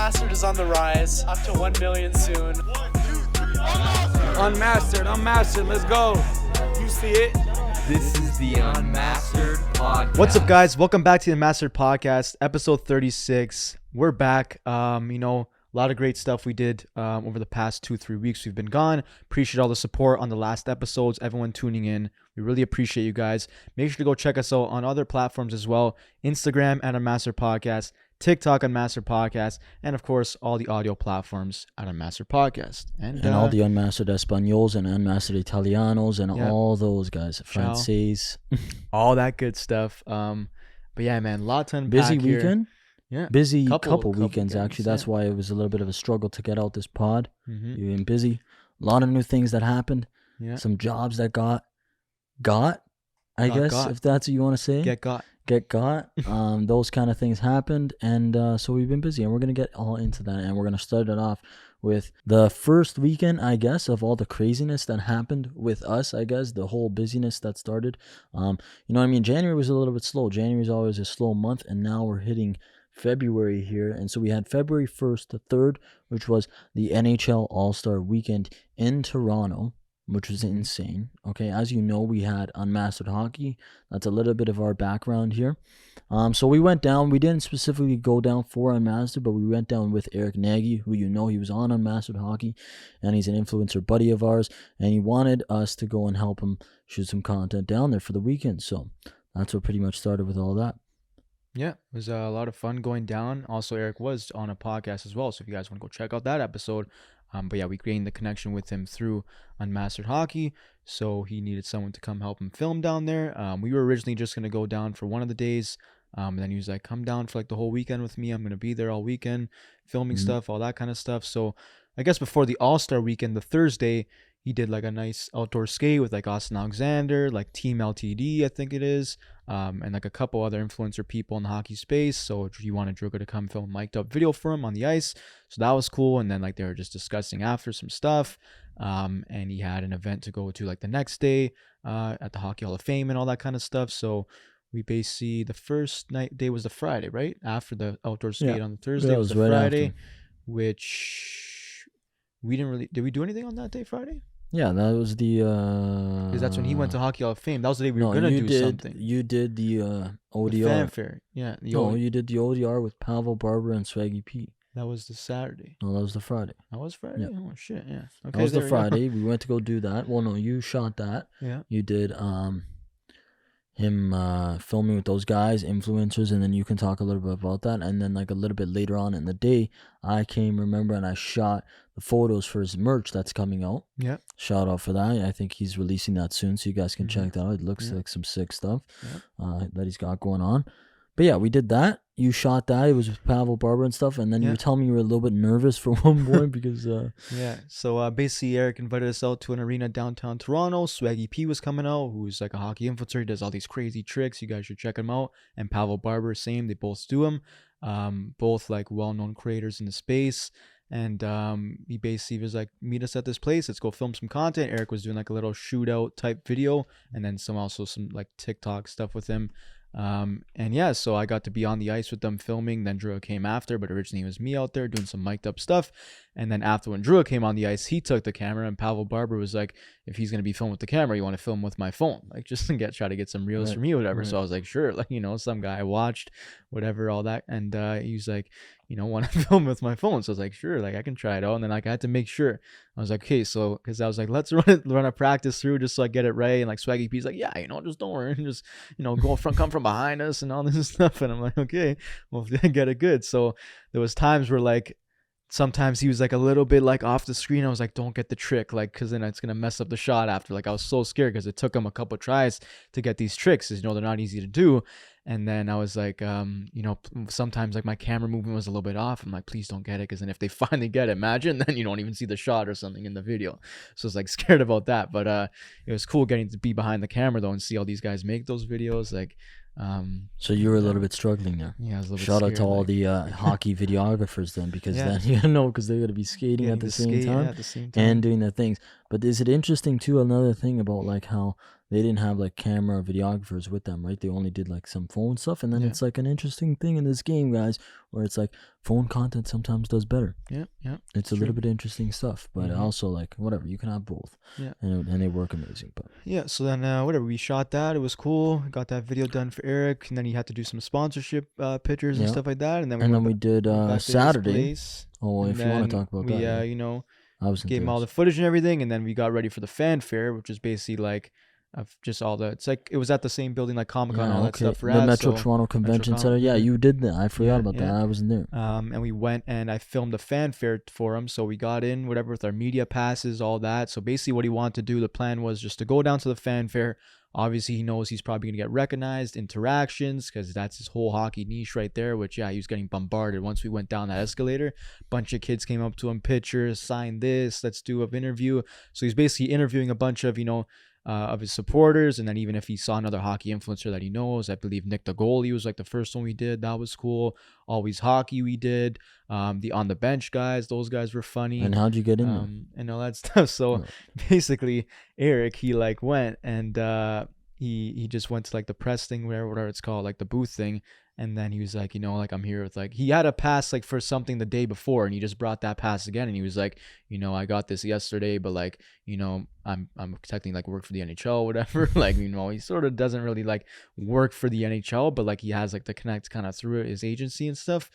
Unmastered is on the rise, up to 1 million soon. 1, 2, 3, Unmastered, let's go. You see it? This is the Unmastered podcast. What's up, guys? Welcome back to the Unmastered podcast, episode 36. We're back. A lot of great stuff we did over the past 2-3 weeks. We've been gone. Appreciate all the support on the last episodes, everyone tuning in. We really appreciate you guys. Make sure to go check us out on other platforms as well. Instagram at Unmastered Podcast, TikTok Unmastered Podcast, and of course, all the audio platforms at Unmastered Podcast. And all the Unmastered Espanols and Unmastered Italianos and all those guys. Francaise. All that good stuff. But yeah, man, a lot to unpack Busy here. weekend? Yeah. Busy couple weekends, actually. That's yeah. why it was a little bit of a struggle to get out this pod. Mm-hmm. You've been busy. A lot of new things that happened. Yeah. Some jobs that got, if that's what you want to say. Get got. Those kind of things happened. And so we've been busy. And we're going to get all into that. And we're going to start it off with the first weekend, I guess, of all the craziness that happened with us, I guess. The whole busyness that started. January was a little bit slow. January is always a slow month. And now we're hitting February here, and so we had February 1st to 3rd, which was the NHL All Star Weekend in Toronto, which was insane. Okay, as you know, we had Unmastered Hockey. That's a little bit of our background here. So we went down. We didn't specifically go down for Unmastered, but we went down with Eric Nagy, who you know, he was on Unmastered Hockey, and he's an influencer buddy of ours, and he wanted us to go and help him shoot some content down there for the weekend. So that's what pretty much started with all that. Yeah, it was a lot of fun going down. Also, Eric was on a podcast as well, so if you guys want to go check out that episode. But yeah, we gained the connection with him through Unmastered Hockey, so he needed someone to come help him film down there. We were originally just going to go down for one of the days, and then he was like, come down for like the whole weekend with me. I'm going to be there all weekend, filming stuff, all that kind of stuff. So I guess before the All-Star Weekend, the Thursday, he did like a nice outdoor skate with like Austin Alexander, like Team LTD, I think it is, and like a couple other influencer people in the hockey space. So he wanted Druga to come film a mic'd up video for him on the ice. So that was cool. And then like they were just discussing after some stuff. And he had an event to go to like the next day at the Hockey Hall of Fame and all that kind of stuff. So we basically, the first day was the Friday, right? After the outdoor skate on the Thursday was the right Friday, after. Which we didn't really, did we do anything on that day, Friday? Yeah, that was the... Because that's when he went to Hockey Hall of Fame. That was the day we were going to do something. You did the ODR. The fanfare. Yeah. You did the ODR with Pavel Barber and Swaggy P. That was the Saturday. No, that was the Friday. That was Friday? Yeah. Oh, shit, yeah. Okay, that was the Friday. We went to go do that. Well, no, you shot that. Yeah. You did him filming with those guys, influencers, and then you can talk a little bit about that. And then like a little bit later on in the day, I came, remember, and I shot the photos for his merch that's coming out. Yeah. Shout out for that. I think he's releasing that soon, so you guys can check that out. It looks like some sick stuff that he's got going on. But yeah, we did that. You shot that. It was with Pavel Barber and stuff. And then you were telling me you were a little bit nervous for one point because... Yeah. So basically, Eric invited us out to an arena downtown Toronto. Swaggy P was coming out, who's like a hockey influencer. He does all these crazy tricks. You guys should check him out. And Pavel Barber, same. They both do them. Both like well-known creators in the space. And he basically was like, meet us at this place. Let's go film some content. Eric was doing like a little shootout type video. And then some like TikTok stuff with him. So I got to be on the ice with them filming. Then Drew came after, but originally it was me out there doing some mic'd up stuff. And then after, when Drew came on the ice, he took the camera, and Pavel Barber was like, if he's going to be filmed with the camera, you want to film with my phone, like just try to get some reels for me or whatever. So I was like, sure, like, some guy I watched, whatever, all that. And he was like, want to film with my phone. So I was like, sure, like I can try it out. And then like I had to make sure. I was like, okay, so because I was like, let's run a practice through just so I get it right. And like Swaggy P's like, yeah, just don't worry, just come from behind us and all this stuff. And I'm like, okay, well, get it good. So there was times where like sometimes he was like a little bit like off the screen. I was like, don't get the trick, like, because then it's gonna mess up the shot after. Like I was so scared because it took him a couple tries to get these tricks, because they're not easy to do. And then I was like, sometimes like my camera movement was a little bit off. I'm like, please don't get it, because then if they finally get it, imagine then you don't even see the shot or something in the video. So I was like scared about that. But it was cool getting to be behind the camera though and see all these guys make those videos. Like, so you were a little bit struggling there. Yeah, I was a little Shout bit out to all like, the hockey videographers then, because then because they're going to be skating at the same time the same and doing their things. But is it interesting too? Another thing about like how they didn't have like camera or videographers with them, right? They only did like some phone stuff, and then it's like an interesting thing in this game, guys, where it's like phone content sometimes does better. Yeah. It's a little bit interesting stuff, but also like whatever, you can have both. Yeah. And they work amazing. But yeah, so then whatever, we shot that. It was cool. Got that video done for Eric, and then he had to do some sponsorship pictures and stuff like that. And then we did Saturday. Oh, if you want to talk about that, you know, I was gave him all the footage and everything, and then we got ready for the fanfare, which is basically like of just all the. It's like it was at the same building like Comic-Con, all that stuff. The Metro Toronto Convention Center. Yeah, you did that. I forgot about that. I wasn't there. And we went and I filmed the fanfare for him. So we got in whatever with our media passes, all that. So basically, what he wanted to do, the plan was just to go down to the fanfare. Obviously, he knows he's probably going to get recognized, interactions, because that's his whole hockey niche right there, which, yeah, he was getting bombarded. Once we went down that escalator, a bunch of kids came up to him, pictures, sign this, let's do an interview. So he's basically interviewing a bunch of, of his supporters, and then even if he saw another hockey influencer that he knows, I believe Nick the goalie was like the first one we did. That was cool. Always Hockey we did. The On the Bench guys, those guys were funny. And how'd you get in there? And all that stuff. So basically, Eric, he like went and he just went to like the press thing, whatever it's called, like the booth thing. And then he was like, like I'm here with like, he had a pass like for something the day before, and he just brought that pass again. And he was like, I got this yesterday, but like, I'm technically like work for the NHL, whatever. Like, he sort of doesn't really like work for the NHL, but like he has like the connect kind of through his agency and stuff.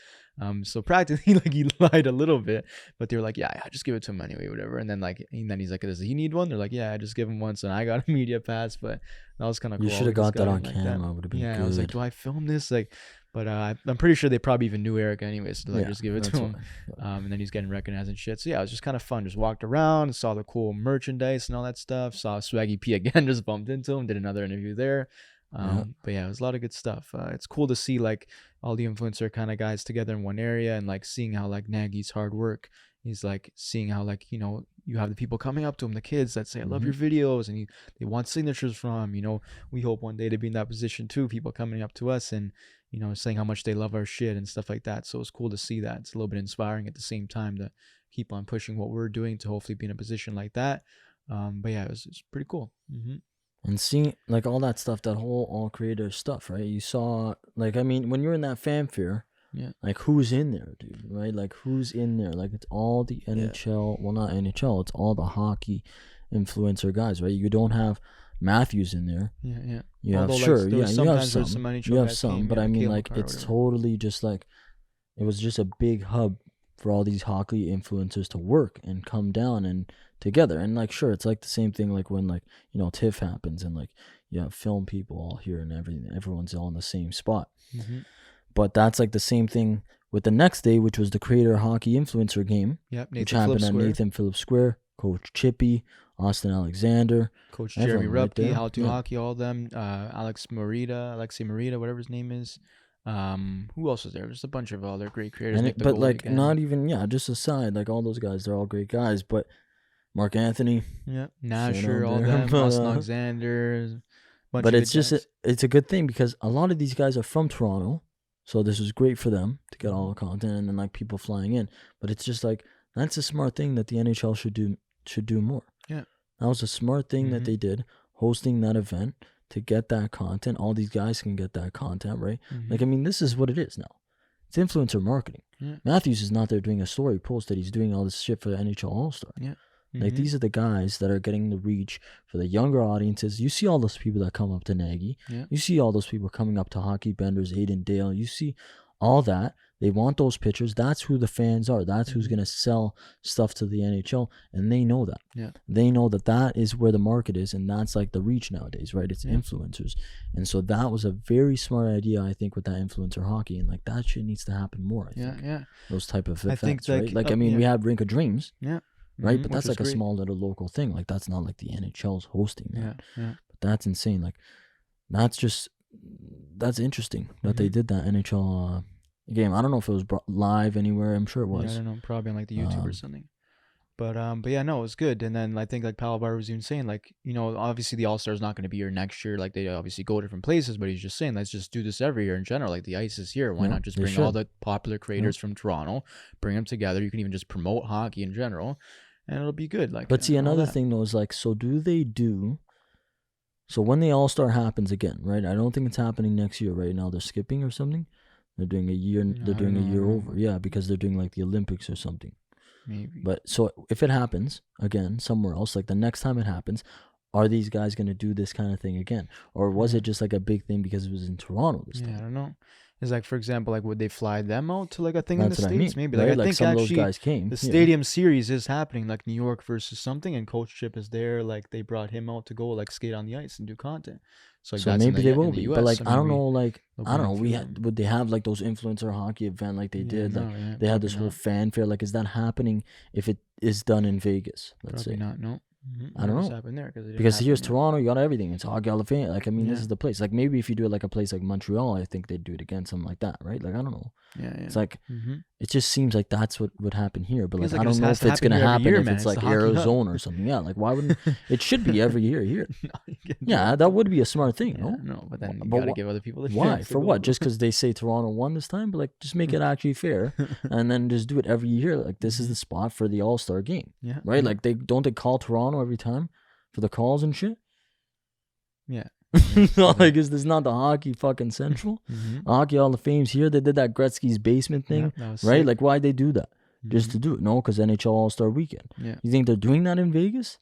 So practically like he lied a little bit, but they were like, yeah, just give it to him anyway, whatever. And then he's like, does he need one? They're like, yeah, I just give him one. So I got a media pass, but that was kind of cool. You should have got that on camera. Would have been good. I was like, do I film this? Like, but I'm pretty sure they probably even knew Eric anyway, so they just give it to him. And then he's getting recognized and shit. So yeah, it was just kind of fun. Just walked around, saw the cool merchandise and all that stuff. Saw Swaggy P again, just bumped into him, did another interview there. But yeah, it was a lot of good stuff. It's cool to see like all the influencer kind of guys together in one area, and like seeing how like Nagy's hard work. He's like seeing how like you have the people coming up to him, the kids that say I love your videos, and they want signatures from him. We hope one day to be in that position too. People coming up to us and saying how much they love our shit and stuff like that. So it's cool to see that. It's a little bit inspiring at the same time to keep on pushing what we're doing to hopefully be in a position like that. But yeah, it's pretty cool. And seeing like all that stuff, that whole all creator stuff, right? You saw like, I mean, when you're in that fanfare, like who's in there, dude, right? Like who's in there? Like it's all the NHL, well not NHL, it's all the hockey influencer guys, right? You don't have Matthews in there. You have you have some, but I mean like it's totally just like it was just a big hub for all these hockey influencers to work and come down and together. And like sure, it's like the same thing like when like TIFF happens and like you have film people all here and everyone's all in the same spot. But that's like the same thing with the next day, which was the Creator Hockey Influencer game, which happened at Nathan Phillips Square. Coach Chippy, Austin Alexander, Coach Jeremy Rupke, How to Hockey, all of them, Alexei Marita, whatever his name is. Who else was there? There's a bunch of other great creators. But like again. Not even just aside, like all those guys, they're all great guys. But Mark Anthony, Nasher, all them, Austin Alexander. But it's just it's a good thing because a lot of these guys are from Toronto, so this was great for them to get all the content and then like people flying in. But it's just like that's a smart thing that the NHL should do more. Yeah, that was a smart thing that they did, hosting that event to get that content. All these guys can get that content, right? Like I mean, this is what it is now. It's influencer marketing. Matthews is not there doing a story post that he's doing all this shit for the NHL All Star. Like these are the guys that are getting the reach for the younger audiences. You see all those people that come up to Nagy. You see all those people coming up to Hockey Benders, Aiden Dale. You see all that. They want those pictures. That's who the fans are. That's who's going to sell stuff to the NHL. And they know that. They know that that is where the market is. And that's like the reach nowadays, right? It's influencers. And so that was a very smart idea, I think, with that influencer hockey. And like that shit needs to happen more, I think. Those type of events, right? Like, I mean, we have Rink of Dreams. Right, but that's like a small little local thing. Like that's not like the NHL's hosting that. But that's insane. Like that's interesting that they did that NHL game. I don't know if it was live anywhere. I'm sure it was. I don't know, probably on like the YouTube or something. But yeah, no, it was good. And then I think like Pal Bar was even saying like, obviously the All-Star is not going to be here next year. Like they obviously go different places, but he's just saying, let's just do this every year in general. Like the ice is here. Why not just bring all the popular creators from Toronto, bring them together? You can even just promote hockey in general. and it'll be good. Like, but see, another thing though is like, so do they do? So when the All-Star happens again, right? I don't think it's happening next year. Right now, they're skipping or something. They're doing a year. They're doing a year over. Yeah, because they're doing like the Olympics or something. Maybe. But so if it happens again somewhere else, like the next time it happens, are these guys gonna do this kind of thing again, or was it just like a big thing because it was in Toronto this time? I don't know. It's like, for example, like, would they fly them out to like a thing That's in the what States? I mean, Maybe. right? Like, I think some actually of those guys came. the stadium series is happening, like New York versus something, and Coach Chip is there. Like, they brought him out to go like skate on the ice and do content. So, like, so that's maybe they will be, but like so I don't know, like I don't know. maybe Would they have like those influencer hockey event like they did? no, Like they had this whole fanfare. Like, is that happening if it is done in Vegas? Let's probably say not. No. I don't know. Happened there Because here's Toronto, you got everything. It's Hockey Hall of Fame. Like, I mean, this is the place. Like, maybe if you do it like a place like Montreal, I think they'd do it again, something like that, right? Like, I don't know. Yeah. It's like, it just seems like that's what would happen here. But like, I don't know if to it's gonna happen year, if man. it's like Arizona or something. Yeah, like why wouldn't it should be every year here? Yeah, that would be a smart thing, no? No, but then you gotta give other people the why? chance. For what? Just because they say Toronto won this time? But like, just make it actually fair, and then just do it every year. Like, this is the spot for the All-Star game, right? Like, they call Toronto every time for the calls and shit. Yeah. So, like, is this not the hockey fucking central? Hockey Hall of Fame's here. They did that Gretzky's basement thing, right? Sick. Like, why'd they do that? Just to do it? No, because NHL All Star Weekend. Yeah. You think they're doing that in Vegas?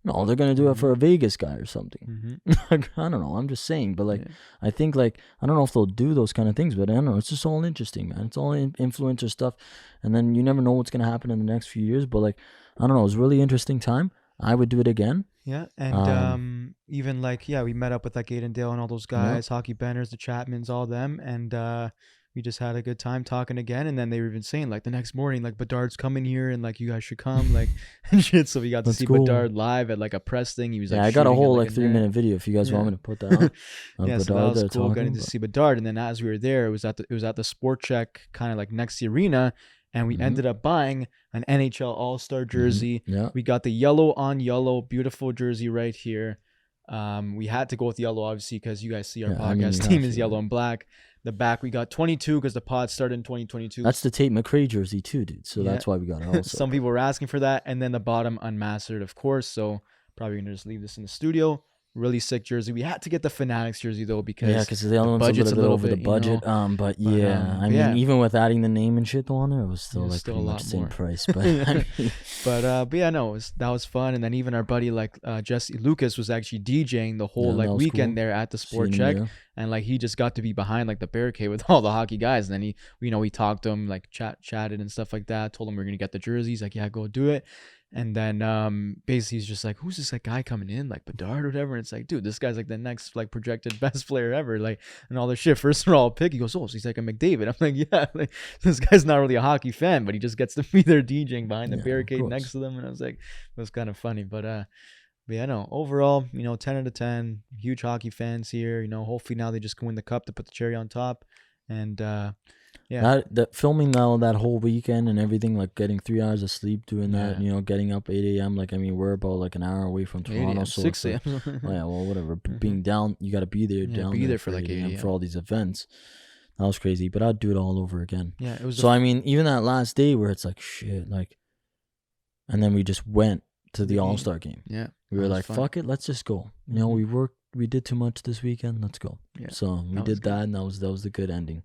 No, they're gonna do it for a Vegas guy or something. Like, I don't know. I'm just saying, but like, I think like I don't know if they'll do those kind of things, but I don't know. It's just all interesting, man. It's all influencer stuff, and then you never know what's gonna happen in the next few years. But like, I don't know. It was a really interesting time. I would do it again. Yeah, and even like we met up with like Aiden Dale and all those guys, Hockey Banners, the Chapmans, all them, and we just had a good time talking again. And then they were even saying like the next morning, like Bedard's coming here, and like you guys should come, like and shit. So we got to see Bedard live at like a press thing. He was like, I got a whole like 3-minute video if you guys want me to put that on. Yeah, so that was cool getting to see Bedard. And then as we were there, it was at the Sport Check, kind of like next to the arena. And we ended up buying an NHL All Star jersey. Yeah. We got the yellow on yellow, beautiful jersey right here. We had to go with yellow, obviously, because you guys see our podcast team is yellow and black. The back, we got 22 because the pod started in 2022. That's the Tate McRae jersey too, dude. So that's why we got it also. Some people were asking for that. And then the bottom, Unmastered, of course. So probably going to just leave this in the studio. Really sick jersey. We had to get the Fanatics jersey though because the other one's a little bit over the budget. But I mean, even with adding the name and shit on there, it was still like pretty much the same price. But that was fun. And then even our buddy like Jesse Lucas was actually DJing the whole like weekend there at the Sport Check, and like he just got to be behind like the barricade with all the hockey guys. And then he, we talked to him, like chatted and stuff like that. Told him we are gonna get the jerseys. Like, yeah, go do it. And then basically he's just like, who's this like guy coming in, like Bedard or whatever? And it's like, dude, this guy's like the next like projected best player ever, like, and all this shit. First of all, pick. He goes, oh, so he's like a McDavid. I'm like, yeah, like, this guy's not really a hockey fan, but he just gets to be there DJing behind the barricade next to them. And I was like, it was kind of funny, but yeah, no, overall, 10 out of 10, huge hockey fans here. Hopefully now they just can win the cup to put the cherry on top. And that filming now that whole weekend and everything, like getting 3 hours of sleep doing that, getting up 8 a.m. Like, I mean, we're about like an hour away from Toronto, so 6 a.m. Whatever. Being down, you got to be there. Be there for like 8 a.m. for all these events. That was crazy, but I'd do it all over again. Yeah, it was. So I mean, even that last day where it's like shit, like, and then we just went to the All Star game. Yeah, we were like, fuck it, let's just go. We worked. We did too much this weekend. Let's go. Yeah. So we did that, and that was the good ending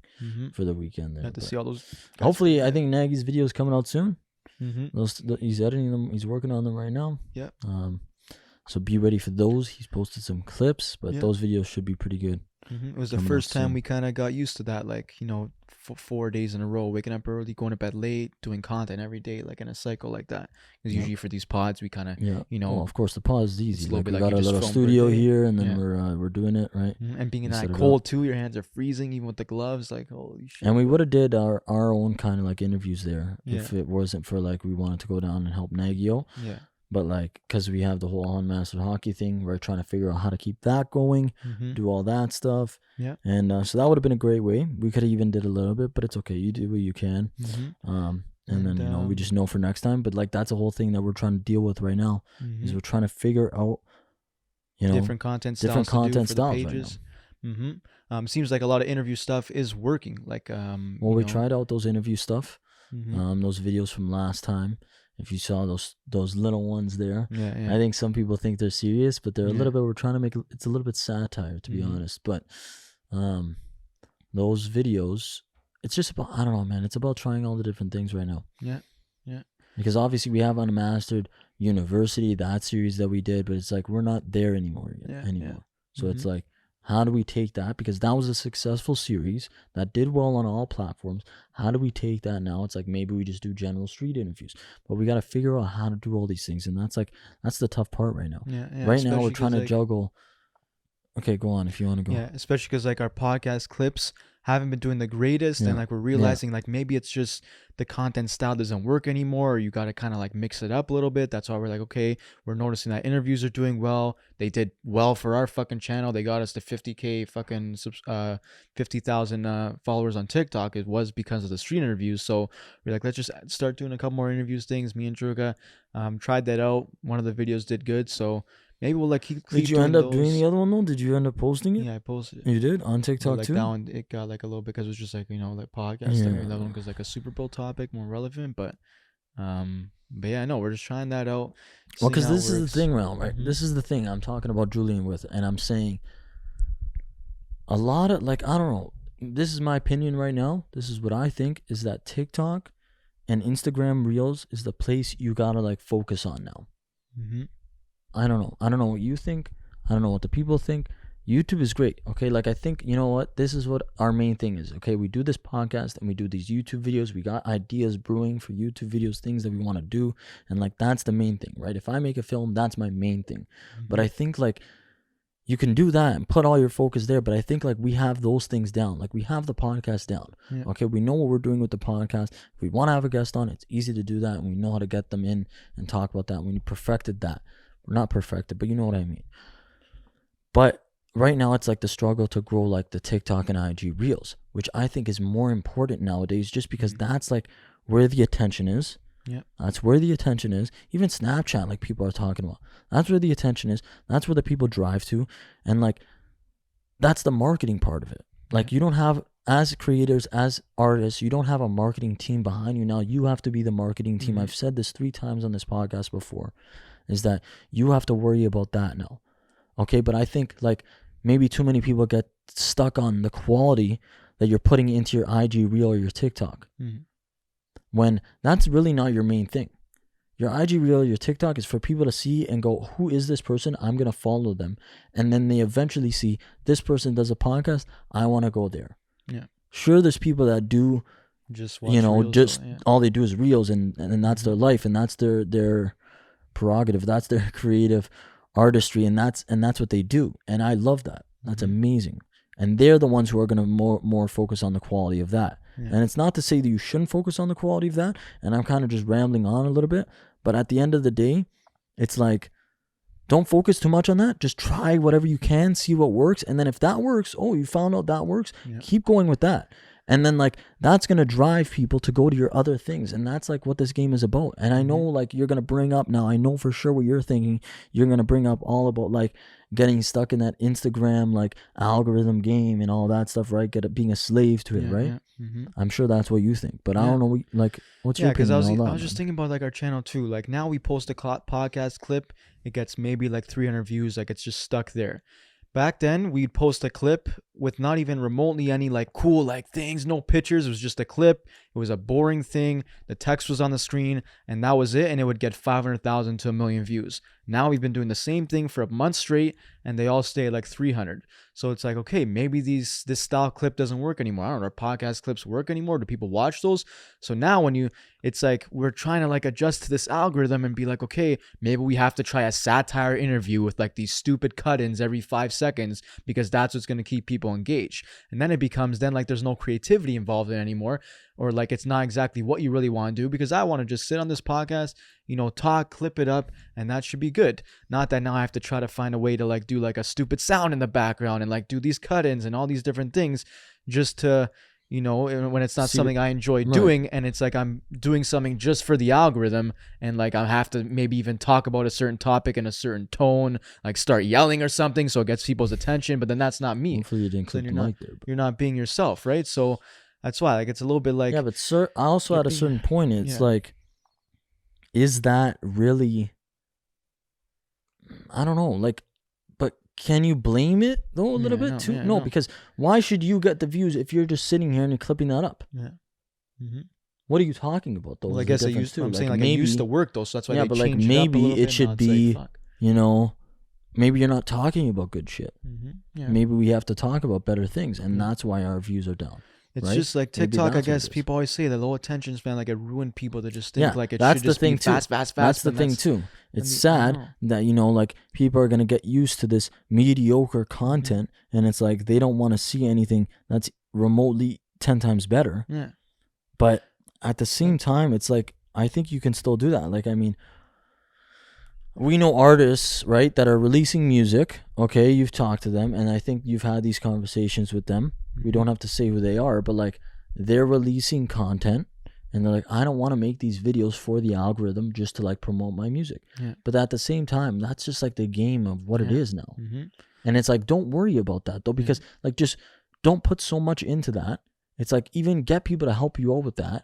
for the weekend. There. Had to see all those. Hopefully, I think Nagy's video is coming out soon. He's editing them. He's working on them right now. Yeah. So be ready for those. He's posted some clips, but those videos should be pretty good. It was the first time we kind of got used to that, like, 4 days in a row, waking up early, going to bed late, doing content every day, like in a cycle like that. Because usually for these pods, we kind of, well, of course, the pod is easy. Like, we got our little studio here, and then we're doing it, right? And being in that cold too, your hands are freezing, even with the gloves, like, holy shit. And we would have did our own kind of like interviews there if it wasn't for like we wanted to go down and help Nagyo. Yeah. But like, because we have the whole Unmastered hockey thing, we're trying to figure out how to keep that going, do all that stuff. Yeah. And so that would have been a great way. We could have even did a little bit, but it's okay. You do what you can. And then, we just know for next time. But like, that's a whole thing that we're trying to deal with right now is we're trying to figure out, different content styles right now. Seems like a lot of interview stuff is working. Like, we tried out those interview stuff, those videos from last time. If you saw those little ones there, Yeah. I think some people think they're serious, but they're a little bit. We're trying to make it's a little bit satire, to be honest. But those videos, it's just about, I don't know, man. It's about trying all the different things right now. Yeah. Because obviously we have Unmastered University, that series that we did, but it's like we're not there anymore. So it's like, how do we take that? Because that was a successful series that did well on all platforms. How do we take that now? It's like maybe we just do general street interviews, but we got to figure out how to do all these things, and that's the tough part right now. Right now we're trying to juggle. Okay, go on if you want to go. Yeah, especially because like our podcast clips haven't been doing the greatest, and like we're realizing like maybe it's just the content style doesn't work anymore, or you got to kind of like mix it up a little bit. That's why we're like, okay, we're noticing that interviews are doing well. They did well for our fucking channel. They got us to 50K fucking 50,000 followers on TikTok. It was because of the street interviews. So we're like, let's just start doing a couple more interviews things. Me and Druga tried that out. One of the videos did good, so maybe we'll like keep. Did you end up doing the other one though? Did you end up posting it? Yeah, I posted it. You did on TikTok like too. That one, it got like a little bit because it was just like like podcast. Yeah. That one was like a Super Bowl topic, more relevant. But yeah, no, we're just trying that out. Well, because this is the thing, right? This is the thing I'm talking about Julien with, and I'm saying a lot of like, I don't know. This is my opinion right now. This is what I think is that TikTok and Instagram Reels is the place you gotta like focus on now. I don't know. I don't know what you think. I don't know what the people think. YouTube is great. Okay. Like, I think, you know what? This is what our main thing is. Okay. We do this podcast and we do these YouTube videos. We got ideas brewing for YouTube videos, things that we want to do. And like, that's the main thing, right? If I make a film, that's my main thing. But I think like you can do that and put all your focus there. But I think like we have those things down. Like we have the podcast down. Okay. We know what we're doing with the podcast. If we want to have a guest on, it's easy to do that. And we know how to get them in and talk about that. We perfected that. We're not perfected, but you know what I mean. But right now it's like the struggle to grow like the TikTok and IG Reels, which I think is more important nowadays just because that's like where the attention is. Yeah. That's where the attention is. Even Snapchat, like people are talking about. That's where the attention is. That's where the people drive to. And like that's the marketing part of it. Like you don't have, as creators, as artists, you don't have a marketing team behind you. Now you have to be the marketing team. I've said this 3 times on this podcast before, is that you have to worry about that now. Okay, but I think like maybe too many people get stuck on the quality that you're putting into your IG Reel or your TikTok. When that's really not your main thing. Your IG Reel, your TikTok is for people to see and go, who is this person? I'm going to follow them. And then they eventually see this person does a podcast. I want to go there. Yeah. Sure, there's people that do just watch reels, all they do is reels and that's their life and that's their prerogative. That's their creative artistry and that's what they do. And I love that. That's amazing. And they're the ones who are going to more focus on the quality of that. Yeah. And it's not to say that you shouldn't focus on the quality of that. And I'm kind of just rambling on a little bit. But at the end of the day, it's like, don't focus too much on that. Just try whatever you can, see what works. And then if that works, you found out that works, keep going with that. And then like that's going to drive people to go to your other things. And that's like what this game is about. And I know like you're going to bring up now, I know for sure what you're thinking. You're going to bring up all about like getting stuck in that Instagram like algorithm game and all that stuff, right? Being a slave to it, right? I'm sure that's what you think. But I don't know, like what's your opinion on that? I was just thinking about like our channel too. Like now we post a podcast clip. It gets maybe like 300 views. Like it's just stuck there. Back then, we'd post a clip with not even remotely any like cool like things, no pictures. It was just a clip. It was a boring thing. The text was on the screen and that was it. And it would get 500,000 to 1 million views. Now we've been doing the same thing for a month straight and they all stay at like 300. So it's like, okay, maybe this style clip doesn't work anymore. I don't know, our podcast clips work anymore. Do people watch those? So now it's like we're trying to like adjust to this algorithm and be like, okay, maybe we have to try a satire interview with like these stupid cut-ins every 5 seconds because that's what's going to keep people engaged. And then it becomes like there's no creativity involved in it anymore, or like it's not exactly what you really want to do, because I want to just sit on this podcast, talk, clip it up, and that should be good. Not that now I have to try to find a way to like do like a stupid sound in the background and like do these cut-ins and all these different things just to when it's not something I enjoy doing, and it's like I'm doing something just for the algorithm, and like I have to maybe even talk about a certain topic in a certain tone, like start yelling or something so it gets people's attention, but then that's not me. Hopefully you didn't click the mic there. You're not being yourself, right? So that's why like it's a little bit like, yeah, but I also at a certain point it's like is that really, I don't know, like, but can you blame it though a little bit too? No, because why should you get the views if you're just sitting here and you're clipping that up? Yeah. Mm-hmm. What are you talking about though? Well, I guess I'm saying like, maybe, it used to work though, so that's why they but like changed maybe it it should be, you know, maybe you're not talking about good shit. Mm-hmm. Yeah. Maybe we have to talk about better things, and that's why our views are down. It's just like TikTok. I guess people always say the low attention span, like it ruined people to just think like it should just be fast. That's the thing too. It's sad that, you know, like people are gonna get used to this mediocre content, and it's like they don't want to see anything that's remotely 10 times better. Yeah. But at the same time, it's like I think you can still do that. Like, I mean, we know artists, right, that are releasing music. Okay, you've talked to them, and I think you've had these conversations with them. We don't have to say who they are, but like they're releasing content, and they're like, I don't want to make these videos for the algorithm just to like promote my music. Yeah. But at the same time, that's just like the game of what it is now. Mm-hmm. And it's like, don't worry about that though, because like just don't put so much into that. It's like, even get people to help you out with that.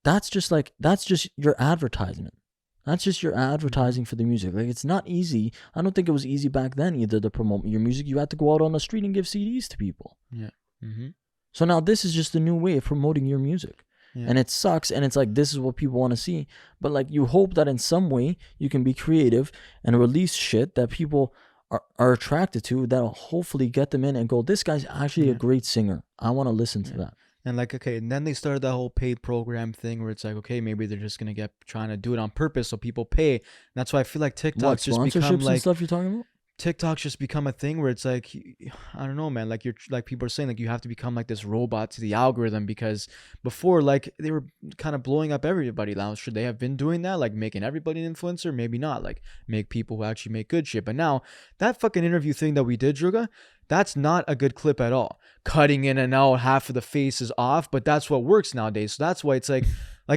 That's just your advertisement. That's just your advertising for the music. Like, it's not easy. I don't think it was easy back then either to promote your music. You had to go out on the street and give CDs to people. Yeah. Mm-hmm. So now this is just a new way of promoting your music. Yeah. And it sucks. And it's like, this is what people want to see. But like, you hope that in some way you can be creative and release shit that people are attracted to, that'll hopefully get them in and go, this guy's actually a great singer. I want to listen to that. And like, okay, and then they started that whole paid program thing where it's like, okay, maybe they're just gonna trying to do it on purpose so people pay. And that's why I feel like TikTok's just become like and stuff you're talking about. TikTok's just become a thing where it's like, I don't know, man. Like you're like people are saying like you have to become like this robot to the algorithm, because before like they were kind of blowing up everybody. Now should they have been doing that, like making everybody an influencer? Maybe not. Like make people who actually make good shit. But now that fucking interview thing that we did, Druga, that's not a good clip at all. Cutting in and out, half of the face is off, but that's what works nowadays. So that's why it's like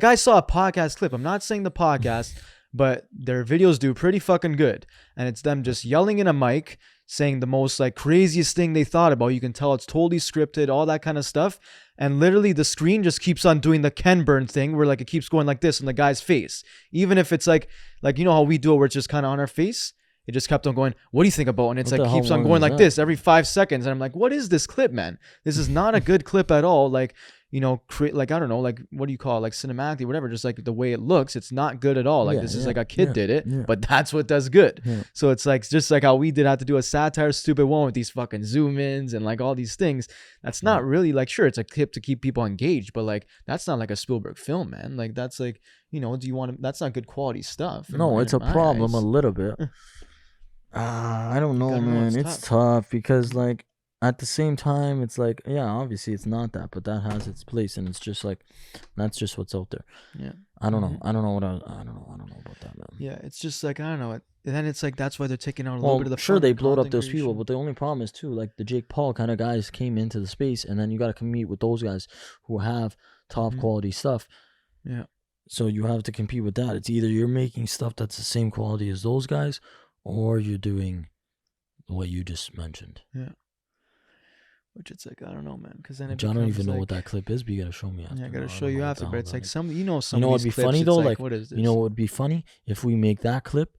I saw a podcast clip. I'm not saying the podcast, but their videos do pretty fucking good. And it's them just yelling in a mic, saying the most like craziest thing they thought about. You can tell it's totally scripted, all that kind of stuff. And literally the screen just keeps on doing the Ken Burn thing where like it keeps going like this on the guy's face. Even if it's like you know how we do it where it's just kind of on our face? It just kept on going, what do you think about? And it's like keeps on going like this every 5 seconds. And I'm like, what is this clip, man? This is not a good clip at all. Like, you know, like, I don't know, like, what do you call it? Like cinematically, whatever, just like the way it looks, it's not good at all. Like this is like a kid did it, but that's what does good. Yeah. So it's like, just like how we did have to do a satire stupid one with these fucking zoom ins and like all these things. That's not really like, sure, it's a clip to keep people engaged, but like, that's not like a Spielberg film, man. Like that's like, you know, that's not good quality stuff. No, it's a problem a little bit. I don't know, man. It's tough because, like, at the same time, it's like, yeah, obviously it's not that, but that has its place, and it's just like, that's just what's out there. Yeah. I don't know. I don't know about that, man. Yeah, it's just like, I don't know. And then it's like, that's why they're taking out a little bit of the sure, they blowed up those people, but the only problem is too, like the Jake Paul kind of guys came into the space, and then you got to compete with those guys who have top quality stuff. Yeah. So you have to compete with that. It's either you're making stuff that's the same quality as those guys, or you're doing what you just mentioned. Yeah. Which it's like, I don't know, man. Because then I don't even know what that clip is, but you gotta show me after. Yeah, I gotta show you after. But it's like some, you know, some. You know what'd be funny though? Like, what is this? You know what would be funny if we make that clip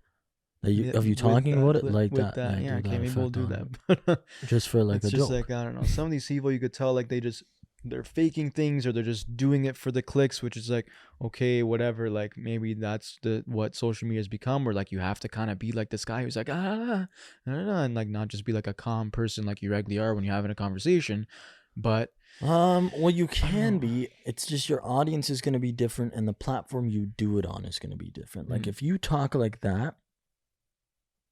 of you talking about it like that. Yeah, okay, maybe we'll do that. Just for like a joke. It's just like, I don't know. Some of these people, you could tell like they're faking things, or they're just doing it for the clicks, which is like, okay, whatever. Like maybe that's what social media has become, where like you have to kind of be like this guy who's like and like not just be like a calm person like you regularly are when you're having a conversation. But well, you can be. It's just your audience is going to be different, and the platform you do it on is going to be different. Like if you talk like that,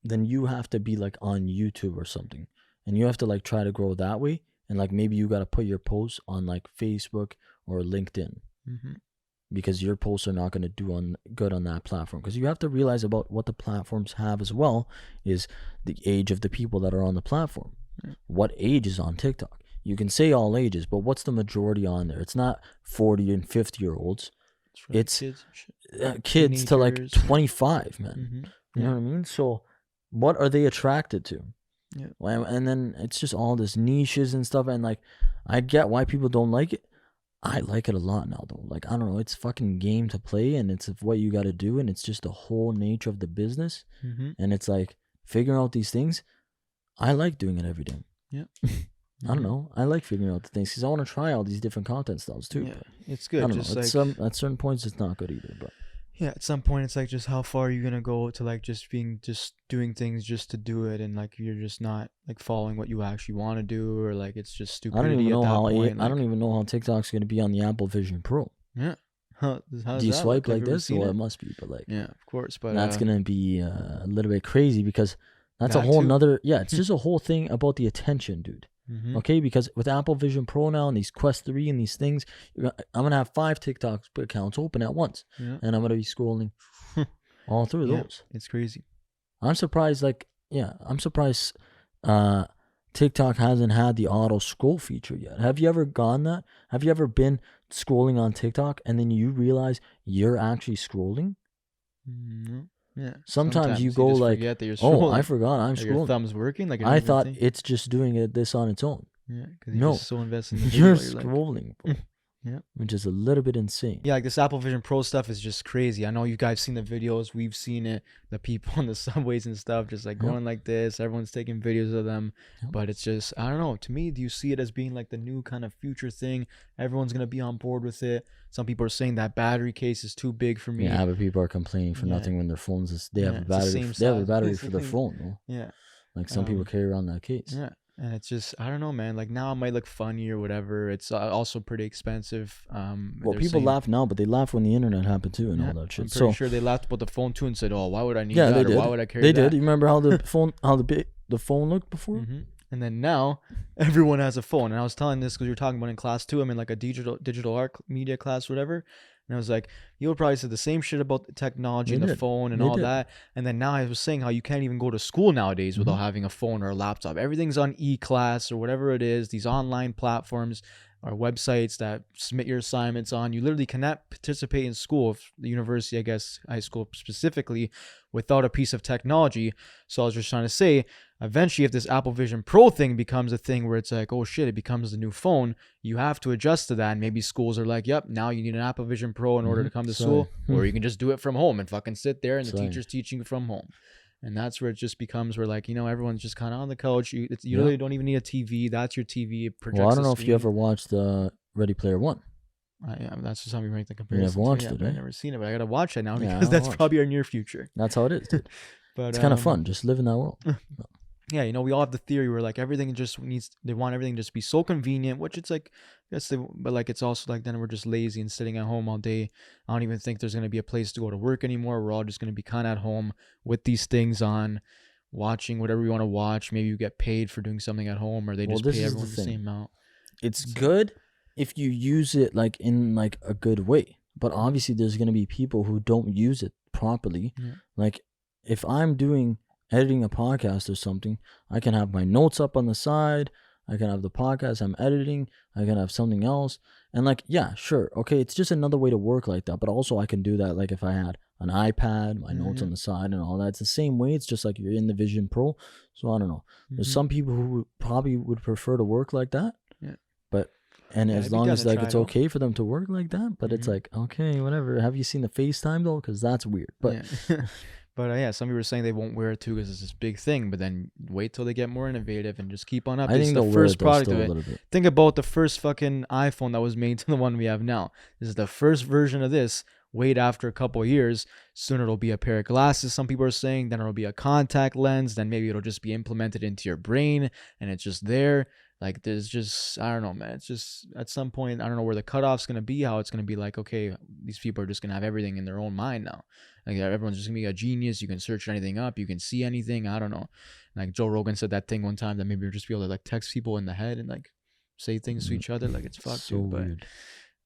then you have to be like on YouTube or something, and you have to like try to grow that way. And like maybe you got to put your posts on like Facebook or LinkedIn, because your posts are not going to do good on that platform. Because you have to realize about what the platforms have as well is the age of the people that are on the platform. What age is on TikTok? You can say all ages, but what's the majority on there? It's not 40 and 50-year-olds. It's kids to like 25, man. You know what I mean? So what are they attracted to? Yeah. And then it's just all this niches and stuff, and like I get why people don't like it. I like it a lot now, though. Like, I don't know, it's fucking game to play, and it's what you got to do, and it's just the whole nature of the business. And it's like figuring out these things. I like doing it every day. Yeah. I don't know. I like figuring out the things because I want to try all these different content styles too. Yeah, but it's good. I don't just know. At certain points, it's not good either. But yeah, at some point, it's like just how far are you gonna go to like just doing things just to do it, and like you're just not like following what you actually want to do, or like it's just stupidity. I don't even know how point, I don't even know how TikTok's gonna be on the Apple Vision Pro. Yeah. Do you swipe like this? Well, it must be, but like yeah, of course. But that's gonna be a little bit crazy because that's a whole nother. Yeah, it's just a whole thing about the attention, dude. Okay, because with Apple Vision Pro now and these Quest 3 and these things, I'm gonna have 5 TikTok accounts open at once, and I'm gonna be scrolling all through those. It's crazy. I'm surprised. I'm surprised. TikTok hasn't had the auto scroll feature yet. Have you ever gone that? Have you ever been scrolling on TikTok and then you realize you're actually scrolling? Yeah. Sometimes you go like, oh, I forgot I'm scrolling. Your thumb's working. Like I thought it's just doing this on its own. Yeah, because you're just so invested in the you're video, scrolling, bro. Yeah, which is a little bit insane. Yeah, like this Apple Vision Pro stuff is just crazy. I know you guys seen the videos. We've seen it. The people on the subways and stuff just like going like this. Everyone's taking videos of them. But it's just, I don't know. To me, do you see it as being like the new kind of future thing? Everyone's going to be on board with it. Some people are saying that battery case is too big for me. Yeah, but people are complaining for nothing when their phones, they have a battery. They have a battery for their phone, though. Yeah. Like some people carry around that case. Yeah. And it's just, I don't know, man. Like now it might look funny or whatever. It's also pretty expensive. Well, people laugh now, but they laugh when the internet happened too and all that shit. I'm pretty sure they laughed about the phone too and said, "Oh, why would I need that? They did. Or why would I carry that?" They did. You remember how the phone looked before? And then now everyone has a phone. And I was telling this because you're talking about in class too. I'm in like a digital art media class, whatever. And I was like, you would probably say the same shit about the technology and the phone and all that. And then now I was saying how you can't even go to school nowadays without having a phone or a laptop. Everything's on e-class or whatever it is. These online platforms or websites that submit your assignments on. You literally cannot participate in school, the university, I guess, high school specifically, without a piece of technology. So I was just trying to say, eventually, if this Apple Vision Pro thing becomes a thing where it's like, oh shit, it becomes the new phone, you have to adjust to that. And maybe schools are like, yep, now you need an Apple Vision Pro in order to come to school, or you can just do it from home and fucking sit there and the teacher's teaching you from home. And that's where it just becomes where, like, you know, everyone's just kind of on the couch. You really don't even need a TV. That's your TV. It projects. Well, I don't know if you ever watched Ready Player One. Yeah, that's just how we make the comparison. You never watched it, right? I've never seen it, but I gotta watch it now because that's probably our near future. That's how it is, dude. But it's kind of fun. Just live in that world. Yeah, you know, we all have the theory where like everything just they want everything just to be so convenient, which it's like, but like it's also like then we're just lazy and sitting at home all day. I don't even think there's going to be a place to go to work anymore. We're all just going to be kind of at home with these things on, watching whatever we want to watch. Maybe you get paid for doing something at home, or they just pay everyone the same amount. It's good if you use it like in like a good way, but obviously there's going to be people who don't use it properly. Like if I'm editing a podcast or something, I can have my notes up on the side, I can have the podcast I'm editing, I can have something else, and like, yeah, sure, okay, it's just another way to work like that. But also I can do that like if I had an iPad, my notes on the side and all that. It's the same way. It's just like you're in the Vision Pro. So I don't know, there's some people who probably would prefer to work like that, but as long as like it's okay for them to work like that, but it's like, okay, whatever. Have you seen the FaceTime though? Because that's weird. But But some people are saying they won't wear it too because it's this big thing. But then wait till they get more innovative and just keep on up. I think the first product of it. Think about the first fucking iPhone that was made to the one we have now. This is the first version of this. Wait after a couple of years. Soon it'll be a pair of glasses, some people are saying. Then it'll be a contact lens. Then maybe it'll just be implemented into your brain and it's just there. Like there's just, I don't know, man. It's just at some point, I don't know where the cutoff's going to be, how it's going to be like, okay, these people are just going to have everything in their own mind now. Like everyone's just going to be a genius. You can search anything up. You can see anything. I don't know. Like Joe Rogan said that thing one time that maybe you'll just be able to like text people in the head and like say things to each other. Like it's fucked. So weird.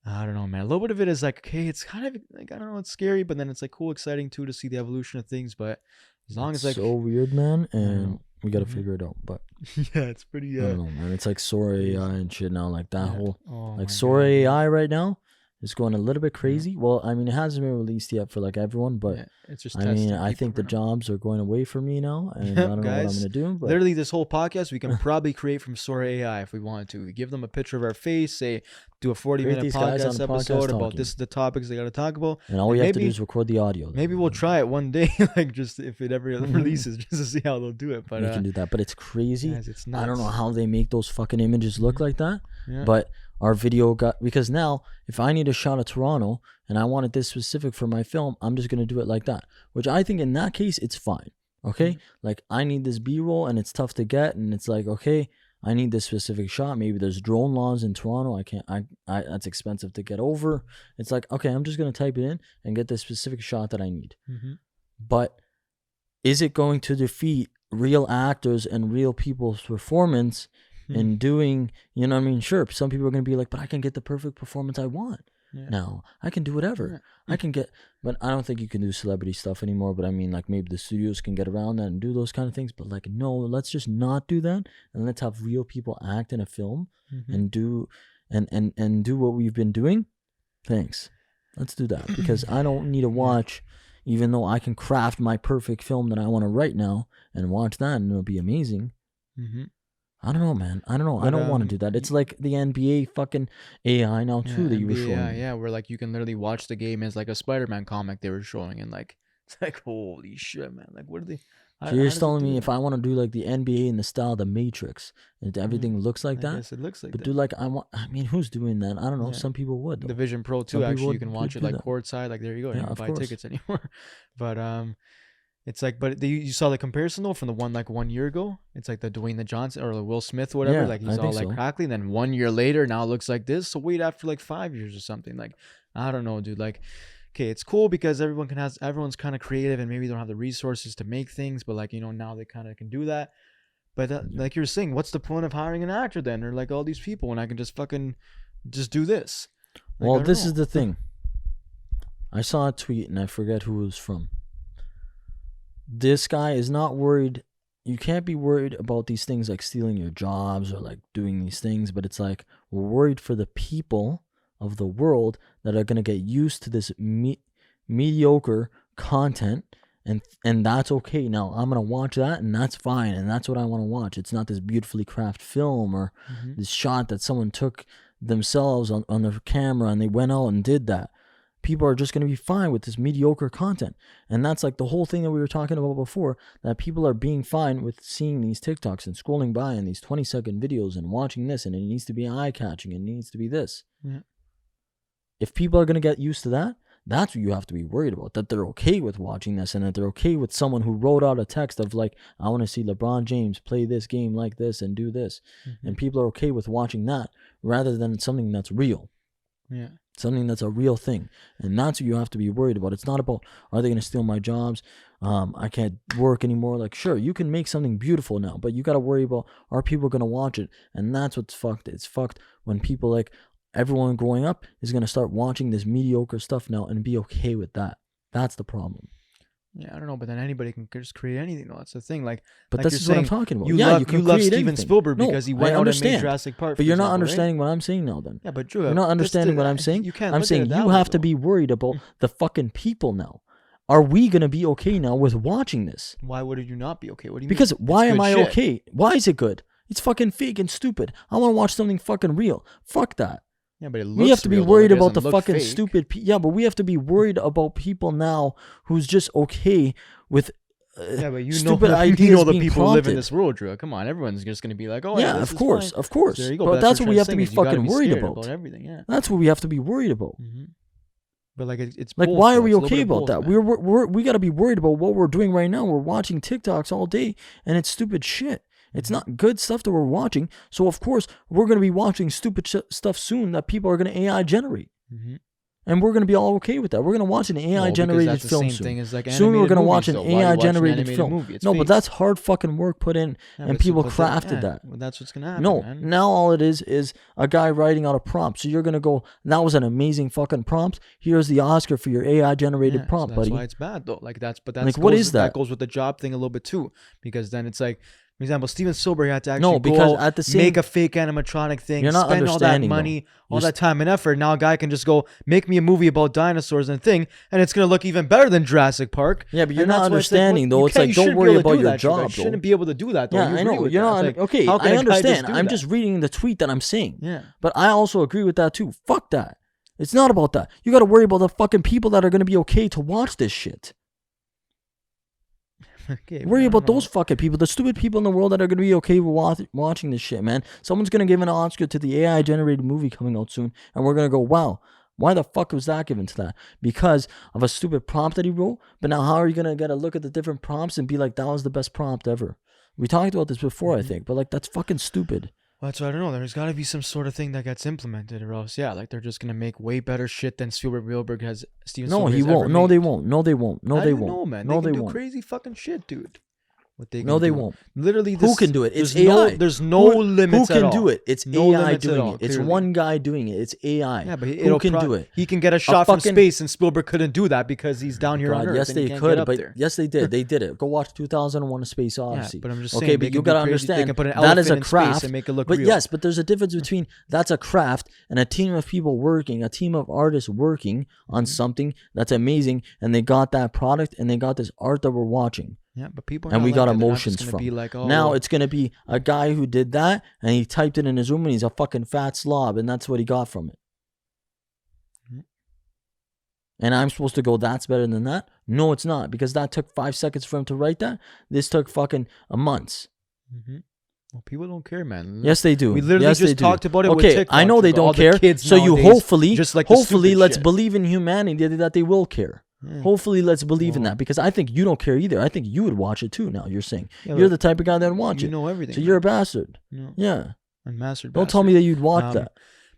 But I don't know, man. A little bit of it is like, okay, it's kind of like, I don't know, it's scary, but then it's like cool, exciting too to see the evolution of things. But as long as like so weird, man, and we got to figure it out. But yeah, it's pretty. I don't know, man. It's like Sora AI and shit now. Like that whole like Sora AI right now. is going a little bit crazy. Well, I mean, it hasn't been released yet for like everyone, but it's just I mean, I think the jobs are going away from me now, and I don't know what I'm gonna do. But literally, this whole podcast we can probably create from Sora AI if we wanted to. We give them a picture of our face, say, do a 40-minute podcast episode about this is the topics they got to talk about, and all we have to do is record the audio. Maybe we'll try it one day, like just if it ever releases, just to see how they'll do it. But we can do that. But it's crazy. Guys, it's nuts. I don't know how they make those fucking images look like that, but. Our video because now if I need a shot of Toronto and I wanted this specific for my film, I'm just going to do it like that, which I think in that case, it's fine. Okay. Like I need this B-roll and it's tough to get. And it's like, okay, I need this specific shot. Maybe there's drone laws in Toronto. That's expensive to get over. It's like, okay, I'm just going to type it in and get this specific shot that I need. But is it going to defeat real actors and real people's performance and doing, you know what I mean? Sure, some people are going to be like, but I can get the perfect performance I want. Now, I can do whatever. I can get, but I don't think you can do celebrity stuff anymore. But I mean, like maybe the studios can get around that and do those kind of things. But like, no, let's just not do that. And let's have real people act in a film and do, and do what we've been doing. Thanks. Let's do that because I don't need to watch, even though I can craft my perfect film that I want to write now and watch that and it'll be amazing. I don't know, man. I don't know. But, I don't want to do that. It's like the NBA fucking AI now too that you were showing. Yeah, where like you can literally watch the game as like a Spider-Man comic they were showing, and like it's like holy shit, man. Like what are they? So you're just telling me if I want to do like the NBA in the style of the Matrix, and everything looks like that? Yes, it looks like but that. do like I mean, who's doing that? I don't know. Some people would. The Vision Pro too. Actually, you can watch it like courtside. Like there you go. You don't buy tickets anymore. But it's like, but you saw the comparison though from the one like 1 year ago. It's like the Dwayne the Johnson or the Will Smith, whatever. Like he's all like crackly. And then 1 year later, now it looks like this. So wait after like 5 years or something. Like I don't know, dude. Like, okay, it's cool because everyone's kind of creative and maybe they don't have the resources to make things, but like now they kind of can do that. But like you were saying, what's the point of hiring an actor then, or like all these people when I can just fucking just do this? Like, well, this is the thing. I saw a tweet and I forget who it was from. This guy is not worried. You can't be worried about these things like stealing your jobs or like doing these things, but it's like we're worried for the people of the world that are going to get used to this mediocre content, and that's okay. Now I'm going to watch that and that's fine, and that's what I want to watch. It's not this beautifully crafted film or this shot that someone took themselves on their camera and they went out and did that. People are just going to be fine with this mediocre content. And that's like the whole thing that we were talking about before, that people are being fine with seeing these TikToks and scrolling by and these 20-second videos and watching this, and it needs to be eye-catching, it needs to be this. If people are going to get used to that, that's what you have to be worried about, that they're okay with watching this and that they're okay with someone who wrote out a text of like, I want to see LeBron James play this game like this and do this. And people are okay with watching that rather than something that's real. Something that's a real thing. And that's what you have to be worried about. It's not about, are they going to steal my jobs? I can't work anymore. Like, sure, you can make something beautiful now, but you got to worry about, are people going to watch it? And that's what's fucked. It's fucked when people like, everyone growing up is going to start watching this mediocre stuff now and be okay with that. That's the problem. Yeah, I don't know, but then anybody can just create anything. That's the thing. Like, but like this is what I'm talking about. You love Steven Spielberg because he went out and made Jurassic Park. But you're not understanding what I'm saying now. Then, yeah, but Drew, you're not understanding what I'm saying. I'm saying you have to be worried about the fucking people now. Are we gonna be okay now with watching this? Why would you not be okay? What do you mean? Because why am I okay? Why is it good? It's fucking fake and stupid. I want to watch something fucking real. Fuck that. Yeah, but it looks we have to be worried about the fucking fake. stupid. Yeah, but we have to be worried about people now who's just okay with stupid ideas. You know the people prompted. Who live in this world, Drew. Come on, everyone's just going to be like, oh yeah, of course, fine. of course. So there you go. But that's what we have to be fucking worried about everything. Yeah, that's what we have to be worried about. But like it's like, both, why are we okay about both, that? We got to be worried about what we're doing right now. We're watching TikToks all day, and it's stupid shit. It's not good stuff that we're watching. So, of course, we're going to be watching stupid stuff soon that people are going to AI generate. And we're going to be all okay with that. We're going to watch an AI-generated film soon. Like soon we're going to watch an AI-generated film. No, but that's hard fucking work put in, and people crafted that. Well, that's what's going to happen, No, man. now all it is a guy writing out a prompt. So you're going to go, that was an amazing fucking prompt. Here's the Oscar for your AI-generated prompt, so that's buddy. why it's bad, though. Like, what is that? That goes with the job thing a little bit, too. Because then it's like, For example, Steven Spielberg had to actually because at the same, make a fake animatronic thing, you're not spend all that understanding, money, all that time and effort. Now a guy can just go make me a movie about dinosaurs and thing, and it's gonna look even better than Jurassic Park. Yeah, but you're not understanding though. It's like, don't worry about your job. You shouldn't be able to do that though. Yeah, I know. You're not okay. I understand. I'm just reading the tweet that I'm saying. Yeah. But I also agree with that too. Fuck that. It's not about that. You got to worry about the fucking people that are gonna be okay to watch this shit. Okay, worry about those fucking people, the stupid people in the world that are going to be okay with watching this shit, man. Someone's going to give an Oscar to the AI generated movie coming out soon, and we're going to go, wow, why the fuck was that given to that? Because of a stupid prompt that he wrote? But now how are you going to get a look at the different prompts and be like, that was the best prompt ever? We talked about this before, I think, but like, that's fucking stupid. Well, that's what I don't know. There's got to be some sort of thing that gets implemented, or else, yeah, like they're just gonna make way better shit than Spielberg has. Steven Spielberg he won't. No, they won't. No, they won't. No, they won't. No, man. No, they won't. can do crazy fucking shit, dude. What they no, they won't. Literally, who can do it? It's AI. There's no limits. Who can do it? It's no AI doing all, it. It's one guy doing it. It's AI. Yeah, but who can do it? He can get a shot from space, and Spielberg couldn't do that because he's down here on Earth. Yes, they could, but yes, they did. They did it. Go watch 2001: A Space Odyssey. Yeah, but I'm just saying. Okay, but you gotta understand that is a craft. And make it look but real. yes, but there's a difference between that's a craft and a team of people working, a team of artists working on something that's amazing, and they got that product and they got this art that we're watching. Yeah, but people and we got emotions from. Like, oh, now it's gonna be a guy who did that and he typed it in his room and he's a fucking fat slob and that's what he got from it. Mm-hmm. And I'm supposed to go, that's better than that? No, it's not, because that took 5 seconds for him to write that. This took fucking months. Mm-hmm. Well, people don't care, man. Yes, they do. We literally just talked about it. Okay, with TikTok, I know they don't care. So you hopefully, let's shit. believe in humanity that they will care. Yeah. Hopefully, let's believe in that, because I think you don't care either. I think you would watch it too. Now you're saying you're the type of guy that would watch it. You know everything. So you're a bastard. No. Yeah. Unmastered. Don't tell me that you'd watch that.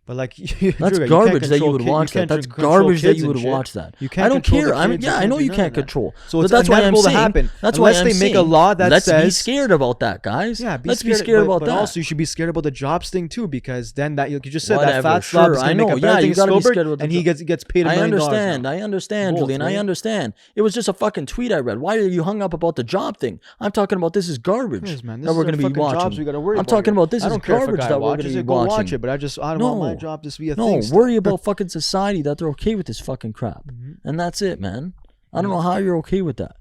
But like, that's garbage that you would watch that. That's garbage that you would watch that. I don't care. I know you can't control. So that's why I'm saying. That's why they make a law that says. Let's be scared scared about that, guys. Yeah, let's be scared about that. But also, you should be scared about the jobs thing too, because then that you just said whatever, that fat slob is going to make a better thing Spielberg, and he gets paid $1 million. I understand, Julien. I understand. It was just a fucking tweet I read. Why are you hung up about the job thing? I'm talking about this is garbage that we're going to be watching. I'm talking about this is garbage that we're going to be watching. But I don't want my job to be a thing. No, worry about fucking society that they're okay with this fucking crap. And that's it, man. I don't know how you're okay with that.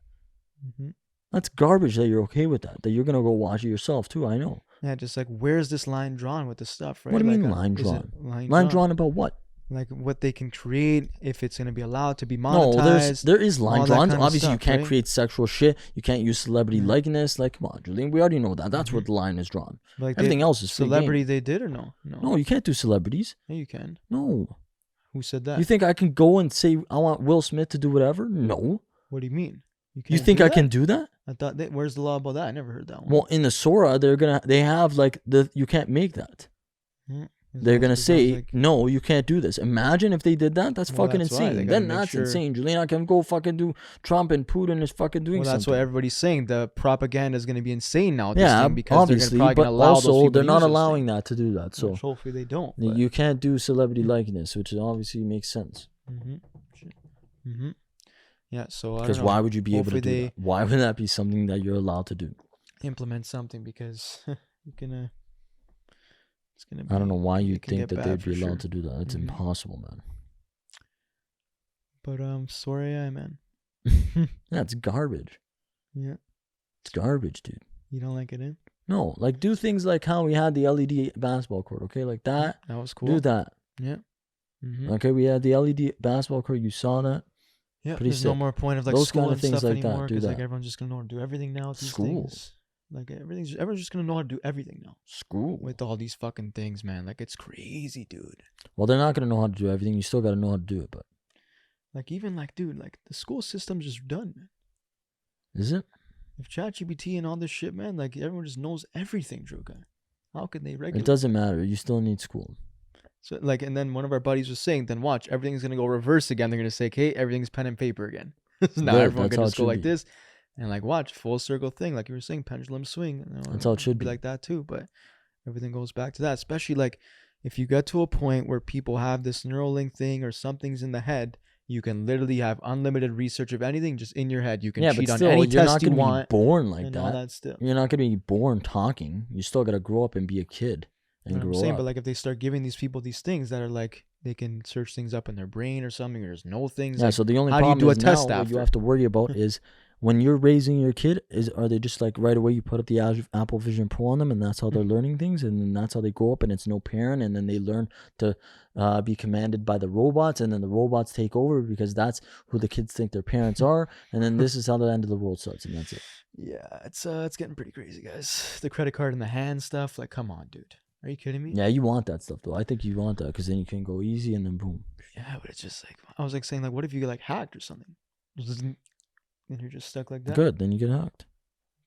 That's garbage that you're okay with that. That you're going to go watch it yourself too, I know. Yeah, just like, where's this line drawn with this stuff, right? What do you mean line drawn? Line drawn about what? Like what they can create, if it's going to be allowed to be monetized. No, there is line drawn. Obviously, you can't create sexual shit. You can't use celebrity likeness. Like, come on, Julien, we already know that. That's what the line is drawn. Like everything else is celebrity. They did or no? No, you can't do celebrities. Yeah, you can. No. Who said that? You think I can go and say I want Will Smith to do whatever? No. What do you mean? You think I can do that? I thought where's the law about that? I never heard that one. Well, in the Sora, they have like you can't make that. They're gonna say like, no, you can't do this. Imagine if they did that. That's fucking insane. Then that's insane. Julien, I can go fucking do Trump and Putin is fucking doing something. That's what everybody's saying. The propaganda is gonna be insane now. Yeah, because obviously, but also they're not allowing that to do that. So hopefully they don't. You can't do celebrity likeness, which obviously makes sense. Yeah. So because why would you be able to do that? Why would that be something that you're allowed to do? Implement something because you're gonna. I don't know why you think that they'd be allowed to do that. It's impossible, man. But Sora AI, man. Yeah, it's garbage. Yeah, it's garbage, dude. You don't like it, eh? No, like do things like how we had the LED basketball court. Okay, like that. That was cool. Do that. Yeah. Okay, we had the LED basketball court. You saw that. Yeah. There's no more point of like those school kind of things and stuff like anymore, that. Do that. Like everyone's just gonna know how to do everything now. With these things. Like everyone's just gonna know how to do everything now. School with all these fucking things, man. Like it's crazy, dude. Well, they're not gonna know how to do everything. You still gotta know how to do it, but like even like, dude, like the school system's just done, man. Is it? If ChatGPT and all this shit, man, like everyone just knows everything, Drew guy. How can they regulate? It doesn't matter. You still need school. So like, and then one of our buddies was saying, then watch, everything's gonna go reverse again. They're gonna say, okay, everything's pen and paper again. Now everyone can just go like this. And like watch full circle thing, like you were saying, pendulum swing. That's how it should be like that too. But everything goes back to that. Especially like if you get to a point where people have this Neuralink thing or something's in the head, You can literally have unlimited research of anything just in your head. You can Yeah, cheat but on still, any you're test not you going to be want born like and all that. that stuff. You're not going to be born talking. You still got to grow up and be a kid and grow up. But like if they start giving these people these things that are like they can search things up in their brain or something, or there's no things. Yeah, like, so the only how do you problem do is a test now after? what you have to worry about is when you're raising your kid, are they just like right away you put up the Apple Vision Pro on them and that's how they're learning things, and then that's how they grow up, and it's no parent, and then they learn to be commanded by the robots, and then the robots take over because that's who the kids think their parents are, and then this is how the end of the world starts, and that's it. Yeah, it's getting pretty crazy, guys. The credit card in the hand stuff, like, come on, dude. Are you kidding me? Yeah, you want that stuff though. I think you want that because then you can go easy and then boom. Yeah, but it's just like I was like saying, like, what if you get like hacked or something? And you're just stuck like that. Good, then you get hacked.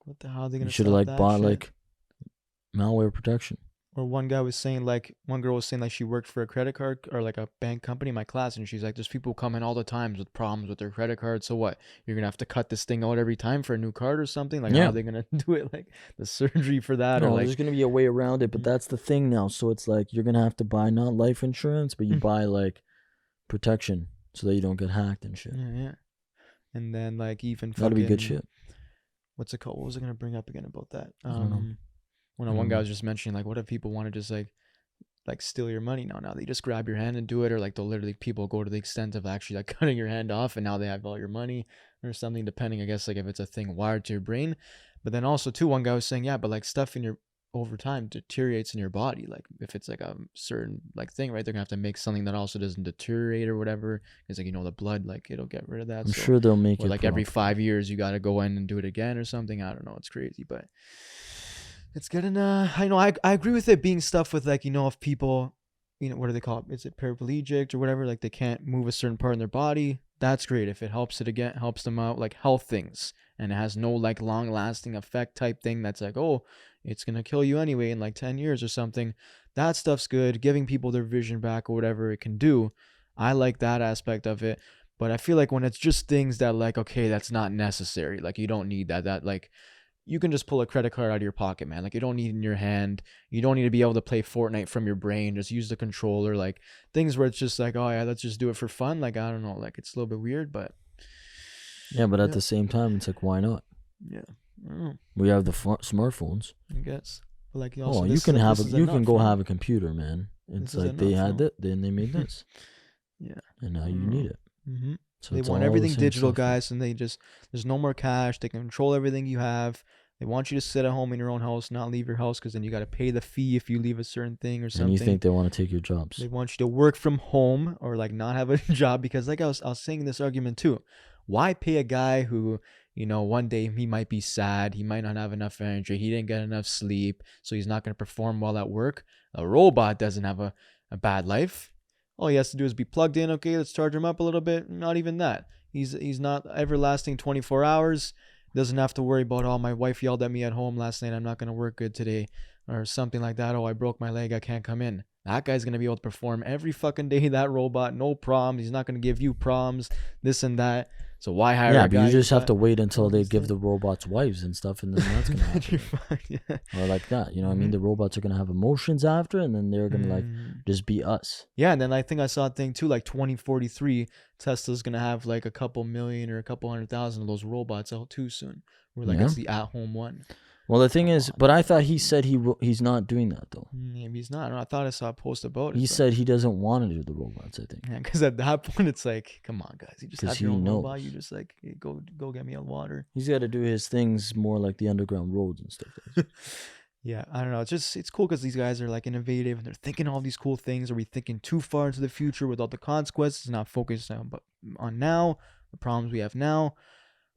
What the hell are they gonna? You should have like bought like malware protection. Or one guy was saying like, one girl was saying like she worked for a credit card or like a bank company in my class, and she's like, there's people coming all the time with problems with their credit card. So what? You're gonna have to cut this thing out every time for a new card or something? Like, how are they gonna do it? Like the surgery for that? No, or like, there's gonna be a way around it, but that's the thing now. So it's like you're gonna have to buy not life insurance, but you buy like protection so that you don't get hacked and shit. Yeah. And then like even that'll be good shit. What's it called? What was I gonna bring up again about that? One guy was just mentioning like, what if people want to just like steal your money now they just grab your hand and do it, or like they'll literally people go to the extent of actually like cutting your hand off, and now they have all your money or something, depending, I guess, like if it's a thing wired to your brain. But then also too, one guy was saying, yeah, but like stuff in your over time deteriorates in your body. Like if it's like a certain like thing, right, they're gonna have to make something that also doesn't deteriorate or whatever, because like, the blood, like it'll get rid of that. I'm sure they'll make it like every 5 years you got to go in and do it again or something. I don't know, it's crazy, but it's getting I agree with it being stuff with like, if people, what do they call it, is it paraplegic or whatever, like they can't move a certain part in their body, that's great if it helps them out, like health things, and it has no like long lasting effect type thing that's like, oh, it's gonna kill you anyway in like 10 years or something. That stuff's good, giving people their vision back or whatever it can do. I like that aspect of it. But I feel like when it's just things that like, okay, that's not necessary, like you don't need that like you can just pull a credit card out of your pocket, man. Like you don't need it in your hand. You don't need to be able to play Fortnite from your brain. Just use the controller. Like things where it's just like, oh yeah, let's just do it for fun. Like, I don't know, like it's a little bit weird, but yeah, but at the same time, it's like, why not? Yeah, I don't know. We have the smartphones. I guess. But like, also, you can have have a computer, man. It's like they had that, then they made this. Yeah, and now you need it. Mm-hmm. So they want everything digital, guys, and there's no more cash. They can control everything you have. They want you to sit at home in your own house, not leave your house, because then you got to pay the fee if you leave a certain thing or something. And you think they want to take your jobs? They want you to work from home or like not have a job, because like I was saying this argument too. Why pay a guy who, one day he might be sad, he might not have enough energy, he didn't get enough sleep, so he's not going to perform well at work. A robot doesn't have a bad life. All he has to do is be plugged in. Okay, let's charge him up a little bit. Not even that. He's not everlasting 24 hours. Doesn't have to worry about, oh, my wife yelled at me at home last night, I'm not going to work good today, or something like that. Oh, I broke my leg, I can't come in. That guy's going to be able to perform every fucking day, that robot, no problems. He's not going to give you problems, this and that. So why hire a guy? Yeah, but you just have to wait until they give the robots wives and stuff, and then that's going to happen. Yeah. Or like that, what I mean? The robots are going to have emotions after, and then they're going to like just be us. Yeah, and then I think I saw a thing too, like 2043, Tesla's going to have like a couple million or a couple 100,000 of those robots out too soon. We're like, it's the at-home one. Well, the thing is, but I thought he said he's not doing that though. Maybe he's not. I thought I saw a post about it. He said he doesn't want to do the robots, I think. Yeah, because at that point it's like, come on, guys, you just have your own robot. You just like, hey, go get me a water. He's got to do his things more like the underground roads and stuff. Yeah, I don't know. It's cool because these guys are like innovative and they're thinking all these cool things. Are we thinking too far into the future without the consequences? Not focused on now, the problems we have now.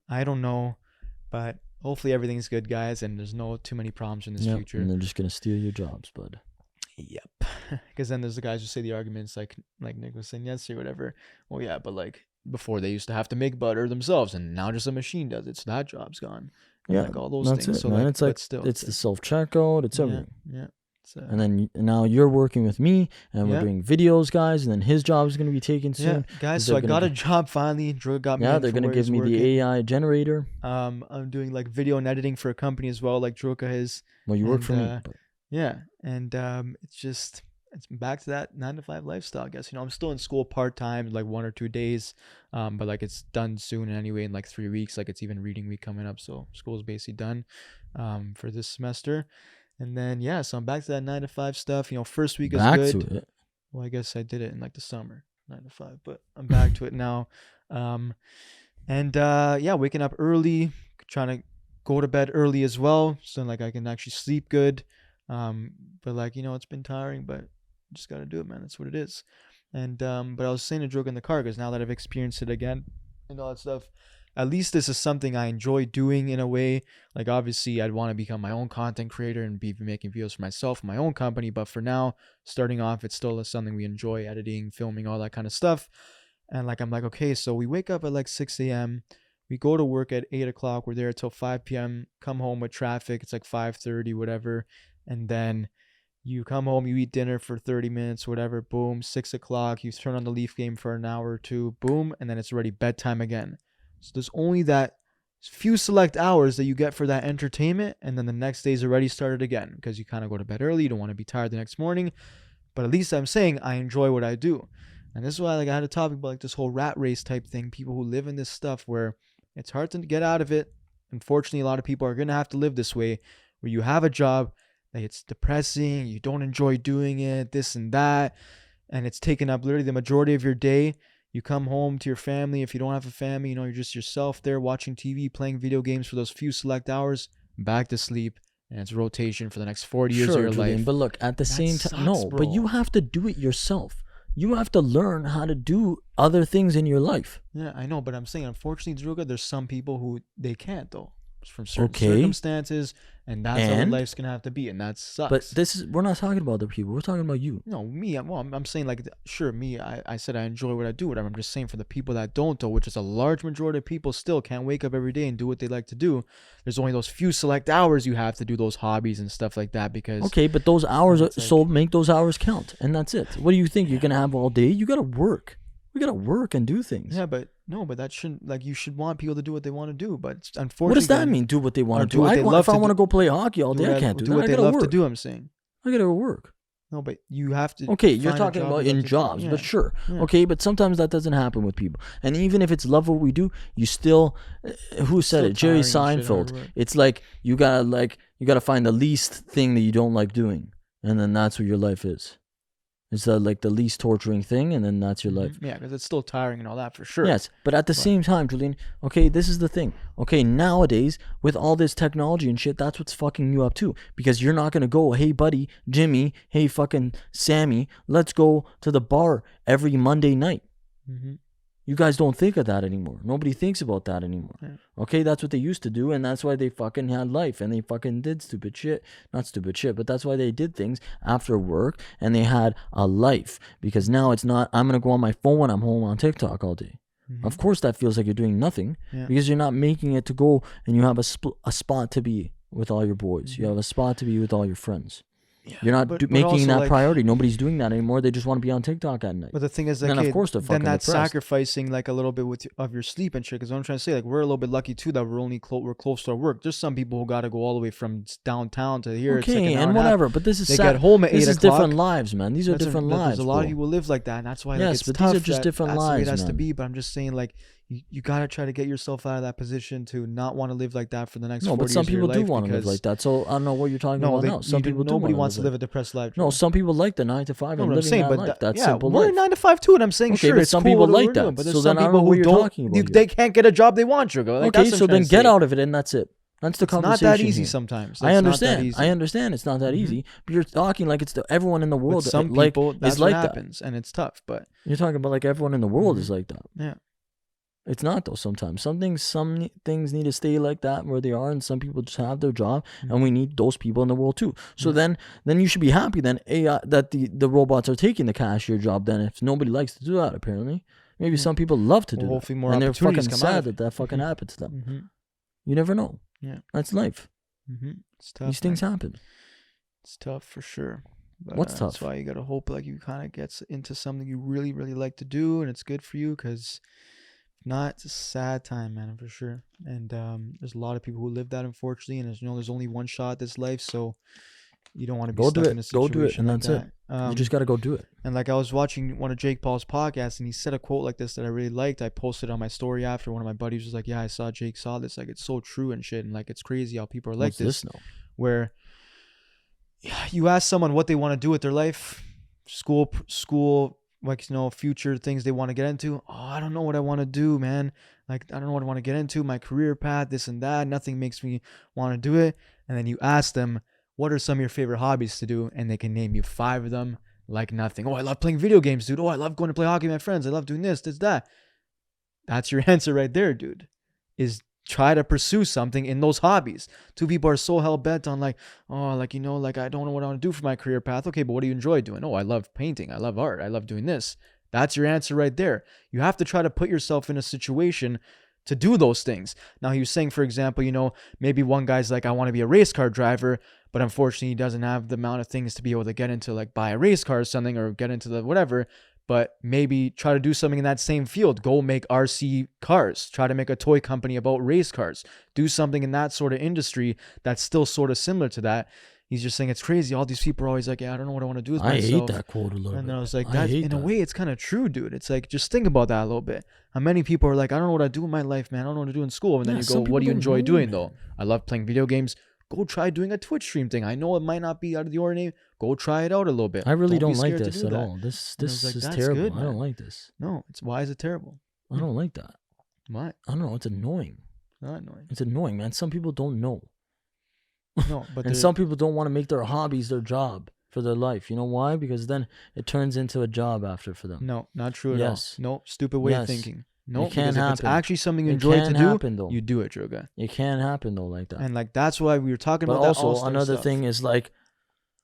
I don't know, but hopefully everything's good, guys, and there's no too many problems in this future. And they're just gonna steal your jobs, bud. Yep. Because then there's the guys who say the arguments like Nick was saying yesterday, whatever. Well, yeah, but like before they used to have to make butter themselves, and now just a machine does it, so that job's gone. And like all those things. So man. It's like it's the self checkout. It's everything. Yeah. And then now you're working with me, and we're doing videos, guys. And then his job is going to be taken soon. Yeah, guys. So I got a job finally. Drew got me. Yeah, they're going to give me the AI generator. I'm doing like video and editing for a company as well, like Druka is. Well, you work for me. Yeah, and it's just it's back to that 9 to 5 lifestyle, I guess. I'm still in school part-time, like 1 or 2 days, but like it's done soon anyway, in like 3 weeks. Like it's even reading week coming up, so school is basically done for this semester. And then so I'm back to that 9 to 5 stuff. First week is good. To it. Well, I guess I did it in like the summer, 9 to 5, but I'm back to it now. Waking up early, trying to go to bed early as well, so like I can actually sleep good. But like it's been tiring, but just gotta do it, man. That's what it is. And but I was saying to Joke in the car, because now that I've experienced it again and all that stuff, at least this is something I enjoy doing in a way. Like obviously I'd want to become my own content creator and be making videos for myself, my own company, but for now, starting off, it's still something we enjoy: editing, filming, all that kind of stuff. And like I'm like, okay, so we wake up at like 6 a.m. We go to work at 8 o'clock. We're there till 5 p.m. Come home with traffic. It's like 5:30, whatever. And then you come home, you eat dinner for 30 minutes, whatever. Boom, 6 o'clock. You turn on the Leaf game for an hour or two. Boom, and then it's already bedtime again. So there's only that few select hours that you get for that entertainment. And then the next day's already started again, because you kind of go to bed early. You don't want to be tired the next morning. But at least I'm saying I enjoy what I do. And this is why like I had a topic about like this whole rat race type thing. People who live in this stuff where it's hard to get out of it. Unfortunately, a lot of people are going to have to live this way, where you have a job that it's depressing, you don't enjoy doing it, this and that, and it's taking up literally the majority of your day. You come home to your family. If you don't have a family, you're just yourself there watching TV, playing video games for those few select hours, back to sleep, and it's rotation for the next 40 years of your Julian, life. But look, at the same time, but you have to do it yourself. You have to learn how to do other things in your life. Yeah, I know, but I'm saying, unfortunately, Druga, there's some people who they can't, though, from certain circumstances, and that's how life's gonna have to be, and that sucks. But we're not talking about other people. We're talking about you. No, me. I'm saying like, sure, me. I said I enjoy what I do, whatever. I'm just saying for the people that don't, though, which is a large majority of people, still can't wake up every day and do what they like to do. There's only those few select hours you have to do those hobbies and stuff like that, because but those hours make those hours count, and that's it. What do you think you're gonna have all day? You gotta work. We gotta work and do things. Yeah, but that shouldn't, like, you should want people to do what they want to do. But unfortunately, what does that mean? Do what they want to do? If I want to go play hockey all day, I can't do that. What they love to do. I'm saying I gotta go work. No, but you have to. Okay, you're talking about in jobs, but sure. Yeah. Okay, but sometimes that doesn't happen with people. And even if it's love what we do, you still, who said it? Jerry Seinfeld. It's like you gotta find the least thing that you don't like doing, and then that's what your life is. It's like the least torturing thing, and then that's your life. Yeah, because it's still tiring and all that, for sure. Yes, but at the same time, Julien, okay, this is the thing. Okay, nowadays, with all this technology and shit, that's what's fucking you up too. Because you're not going to go, hey, buddy, Jimmy, hey, fucking Sammy, let's go to the bar every Monday night. Mm-hmm. You guys don't think of that anymore. Nobody thinks about that anymore. Yeah. Okay, that's what they used to do, and that's why they fucking had life, and they fucking did stupid shit. Not stupid shit, but that's why they did things after work, and they had a life. Because now it's not, I'm going to go on my phone when I'm home on TikTok all day. Mm-hmm. Of course that feels like you're doing nothing, because you're not making it to go, and you have a spot to be with all your boys. Mm-hmm. You have a spot to be with all your friends. Yeah, you're not making that priority. Nobody's doing that anymore. They just want to be on TikTok at night. But the thing is, like, of course, then that's sacrificing like a little bit of your sleep and shit. Because what I'm trying to say, like, we're a little bit lucky too that we're close to our work. There's some people who got to go all the way from downtown to here. Okay, it's like and whatever. But this is they get home at 8 o'clock. This is different lives, man. These are different lives. There's a lot of people live like that, and that's why. Yes, like, it's but tough. These are just different lives, that's the way it has man. to be. But I'm just saying, like, you gotta try to get yourself out of that position to not want to live like that for the next 40 years of your life. No, but some people do want to live like that. So I don't know what you're talking about now. Some people do. Nobody wants to live a depressed life. No, some people like the 9 to 5 and living that life. That's simple life. We're 9 to 5 too, and I'm saying sure, but some people like that. But there's so some then people who don't. They can't get a job they want, Jogo. Like, okay, so then get out of it, and that's it. That's the conversation. It's not that easy sometimes. I understand. I understand it's not that easy. But you're talking like it's everyone in the world. Some people, that's what happens, and it's tough. But you're talking about like everyone in the world is like that. Yeah. It's not though. Sometimes some things need to stay like that where they are, and some people just have their job, and we need those people in the world too. So then you should be happy then AI that the robots are taking the cashier job. Then if nobody likes to do that, apparently maybe some people love to do that, and they're fucking sad that fucking happened to them. Mm-hmm. You never know. Yeah, that's life. Mm-hmm. It's tough. These things happen. It's tough for sure. But, what's tough? That's why you gotta hope like you kind of get into something you really, really like to do, and it's good for you. Because it's a sad time, man, for sure. And there's a lot of people who live that, unfortunately. And there's only one shot at this life, so You don't want to be stuck in a situation Go do it, and like that's that. it. You just got to go do it. And like I was watching one of Jake Paul's podcasts, and he said a quote like this that I really liked. I posted on my story after. One of my buddies was like, "Yeah, I saw Jake saw this. Like, it's so true and shit. And like, it's crazy how people are like this. Where you ask someone what they want to do with their life, school, like, you know, future things they want to get into. Oh, I don't know what I want to do, man. Like, I don't know what I want to get into. My career path, this and that. Nothing makes me want to do it. And then you ask them, what are some of your favorite hobbies to do? And they can name you 5 of them like nothing. Oh, I love playing video games, dude. Oh, I love going to play hockey with my friends. I love doing this, that. That's your answer right there, dude. Is try to pursue something in those hobbies. 2 people are so hell-bent on like, oh, like, you know, like, I don't know what I want to do for my career path. Okay, but what do you enjoy doing? Oh, I love painting. I love art. I love doing this. That's your answer right there. You have to try to put yourself in a situation to do those things. Now, he was saying, for example, you know, maybe one guy's like, I want to be a race car driver, but unfortunately he doesn't have the amount of things to be able to get into, like, buy a race car or something, or get into the whatever. But maybe try to do something in that same field. Go make RC cars. Try to make a toy company about race cars. Do something in that sort of industry that's still sort of similar to that. He's just saying it's crazy. All these people are always like, yeah, I don't know what I want to do with myself. I hate that quote a little bit. And then I was like, that, in a way, it's kind of true, dude. It's like, just think about that a little bit. How many people are like, I don't know what I do in my life, man. I don't know what to do in school. And then you go, what do you enjoy doing, though? I love playing video games. Go try doing a Twitch stream thing. I know it might not be out of the ordinary. Go try it out a little bit. I really don't like this at all. This is terrible. Good, I don't like this. No, why is it terrible? I don't like that. Why? I don't know. It's annoying. Not annoying. It's annoying, man. Some people don't know. No, but and some people don't want to make their hobbies their job for their life. You know why? Because then it turns into a job after for them. No, not true at all. No, stupid way of thinking. No, it can't because happen. If it's actually something you enjoy to do, you do it, Droga. It can happen though, like that. And like that's why we were talking about. But also another thing is like,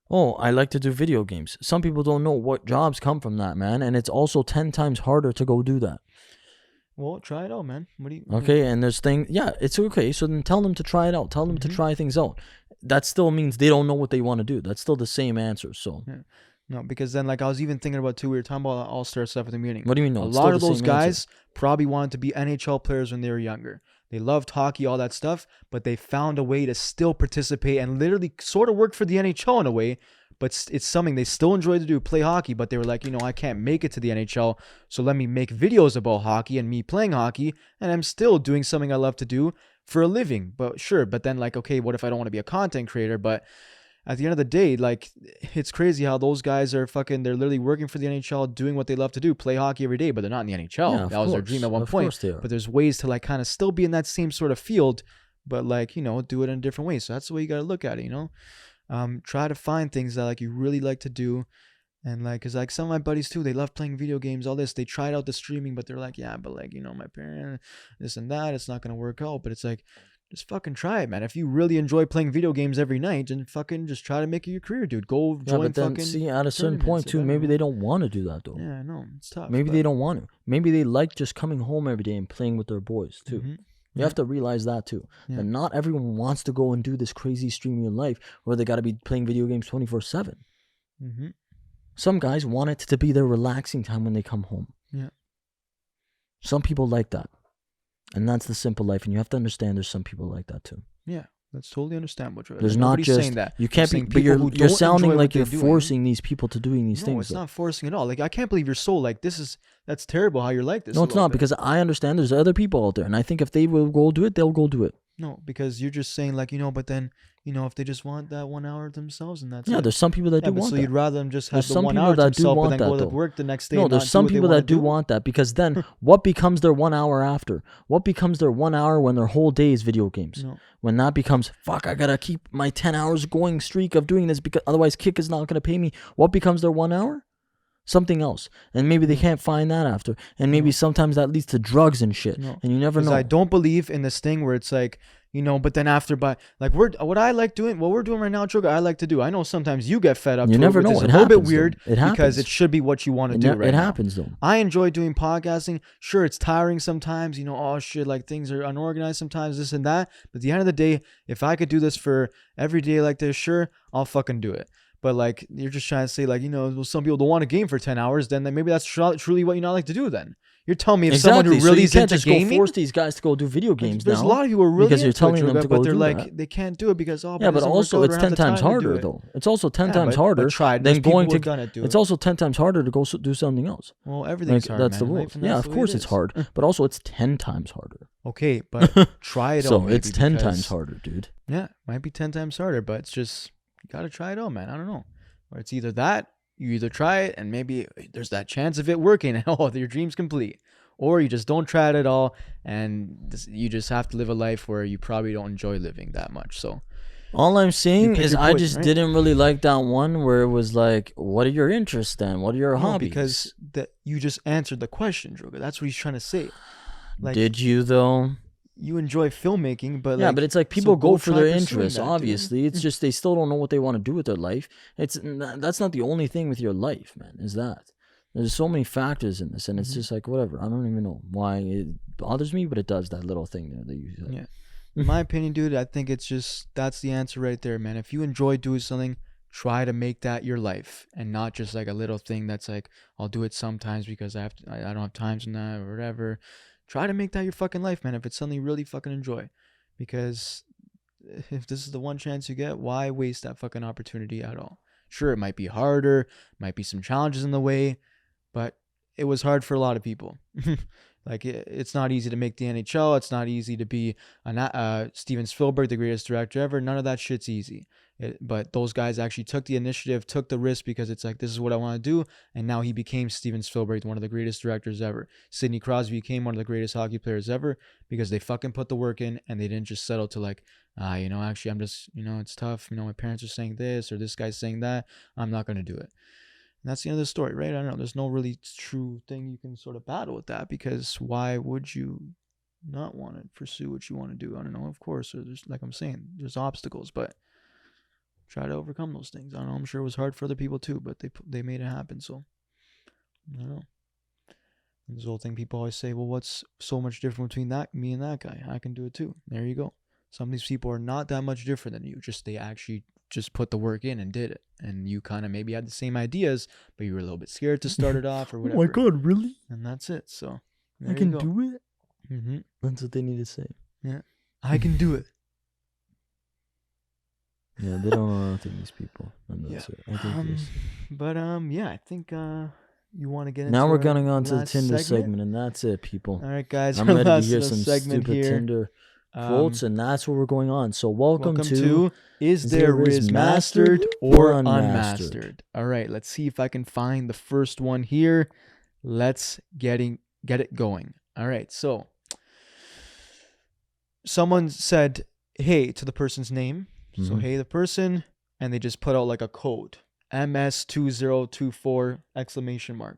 oh, I like to do video games. Some people don't know what jobs come from that, man, and it's also 10 times harder to go do that. Well, try it out, man. What do you? Okay, and there's things. Yeah, it's okay. So then tell them to try it out. Tell them to try things out. That still means they don't know what they want to do. That's still the same answer. So. Yeah. No, because then, like, I was even thinking about, too, we were talking about All Star stuff at the meeting. What do you mean? No, a lot of those guys probably wanted to be NHL players when they were younger. They loved hockey, all that stuff, but they found a way to still participate and literally sort of work for the NHL in a way. But it's something they still enjoy to do, play hockey. But they were like, you know, I can't make it to the NHL, so let me make videos about hockey and me playing hockey, and I'm still doing something I love to do for a living. But sure, but then like, okay, what if I don't want to be a content creator? But at the end of the day, like, it's crazy how those guys are they're literally working for the NHL, doing what they love to do, play hockey every day, but they're not in the NHL. Yeah, that was their dream at one point. But there's ways to like kind of still be in that same sort of field, but like, you know, do it in a different way. So that's the way you got to look at it, you know? Try to find things that like you really like to do. And like, cause like some of my buddies too, they love playing video games, all this. They tried out the streaming, but they're like, yeah, but like, you know, my parents, this and that, it's not going to work out. But it's like, just fucking try it, man. If you really enjoy playing video games every night, then fucking just try to make it your career, dude. Go join but then, fucking. See, at a certain point too, maybe they don't want to do that though. Yeah, I know it's tough. Maybe they don't want to. Maybe they like just coming home every day and playing with their boys too. You have to realize that too. That not everyone wants to go and do this crazy streaming life where they got to be playing video games 24/7. Some guys want it to be their relaxing time when they come home. Yeah. Some people like that. And that's the simple life. And you have to understand there's some people like that too. Yeah. That's totally understandable. There's not just saying that. You can't be, but you're sounding like you're forcing these people to doing these things. No, it's not forcing at all. Like, I can't believe you're so like, that's terrible how you're like this. No, it's not, because I understand there's other people out there. And I think if they will go do it, they'll go do it. No, because you're just saying like, you know, but then, you know, if they just want that 1 hour themselves and that's it. There's some people that do want so that. You'd rather them just have the 1 hour to themselves and then go to work the next day. No, there's some people that do want that, because then what becomes their 1 hour after? What becomes their 1 hour when their whole day is video games? No. When that becomes, fuck, I gotta keep my 10 hours going streak of doing this because otherwise Kick is not gonna pay me. What becomes their 1 hour? Something else. And maybe they can't find that after. And maybe sometimes that leads to drugs and shit. No. And you never know. I don't believe in this thing where it's like, you know, but then after, like what I like doing, what we're doing right now, Droga, I like to do. I know sometimes you get fed up. You never know. It's a little bit weird because it should be what you want to do right now. It happens though. I enjoy doing podcasting. Sure, it's tiring sometimes. You know, oh shit, like things are unorganized sometimes, this and that. But at the end of the day, if I could do this for every day like this, sure, I'll fucking do it. But like, you're just trying to say like, you know, well, some people don't want to game for 10 hours. Then maybe that's truly what you not like to do then. You're telling me if someone who really is into gaming, go force these guys to go do video games there's now. a lot of people who are really because you're telling them to go but they're do like that. they can't do it because but also it's 10 times harder though. It's also 10 times harder than going to. It's also 10 times harder to go do something else. Well, everything's hard. That's the rules. Yeah, of course it's hard, but also it's 10 times harder. Okay, but try it out. So it's 10 times harder, dude. Yeah, might be 10 times harder, but it's just you gotta try it out, man. I don't know. Or it's either that. You either try it and maybe there's that chance of it working and your dream's complete. Or you just don't try it at all and you just have to live a life where you probably don't enjoy living that much. So all I'm saying is I just didn't really like that one where it was like, what are your interests then? What are your hobbies? Because you just answered the question, Droga. That's what he's trying to say. Like, did you though? You enjoy filmmaking, but but it's like people go for their interests. Obviously, it's just they still don't know what they want to do with their life. That's not the only thing with your life, man. Is that there's so many factors in this, and it's just like whatever. I don't even know why it bothers me, but it does. That little thing there that you said. Yeah, in my opinion, dude, I think it's just that's the answer right there, man. If you enjoy doing something, try to make that your life, and not just like a little thing that's like I'll do it sometimes because I don't have time for that or whatever. Try to make that your fucking life, man, if it's something you really fucking enjoy. Because if this is the one chance you get, why waste that fucking opportunity at all? Sure, it might be harder, might be some challenges in the way, but it was hard for a lot of people. Like, it's not easy to make the NHL. It's not easy to be Steven Spielberg, the greatest director ever. None of that shit's easy. But those guys actually took the initiative, took the risk because it's like, this is what I want to do. And now he became Steven Spielberg, one of the greatest directors ever. Sidney Crosby became one of the greatest hockey players ever because they fucking put the work in and they didn't just settle to like, actually, I'm just, it's tough. My parents are saying this or this guy's saying that. I'm not going to do it. And that's the end of the story, right? I don't know. There's no really true thing you can sort of battle with that because why would you not want to pursue what you want to do? I don't know. Of course, there's, like I'm saying, there's obstacles, but try to overcome those things. I don't know. I'm sure it was hard for other people too, but they made it happen. So I don't know. And this whole thing, people always say, well, what's so much different between me and that guy? I can do it too. There you go. Some of these people are not that much different than you. They actually just put the work in and did it. And you kind of maybe had the same ideas, but you were a little bit scared to start it off or whatever. Oh my God, really? And that's it. So I can do it? Mm-hmm. That's what they need to say. Yeah. I can do it. Yeah, they don't know anything, these people. And that's it. I think you want to get into now we're going on to the Tinder segment, and that's it, people. All right, guys. I'm ready to hear some stupid Tinder quotes, and that's what we're going on. So welcome to Is There Rizz Mastered or Unmastered? All right, let's see if I can find the first one here. Let's get it going. All right, so someone said, hey, to the person's name. Mm-hmm. So, hey, the person, and they just put out like a code, MS2024 !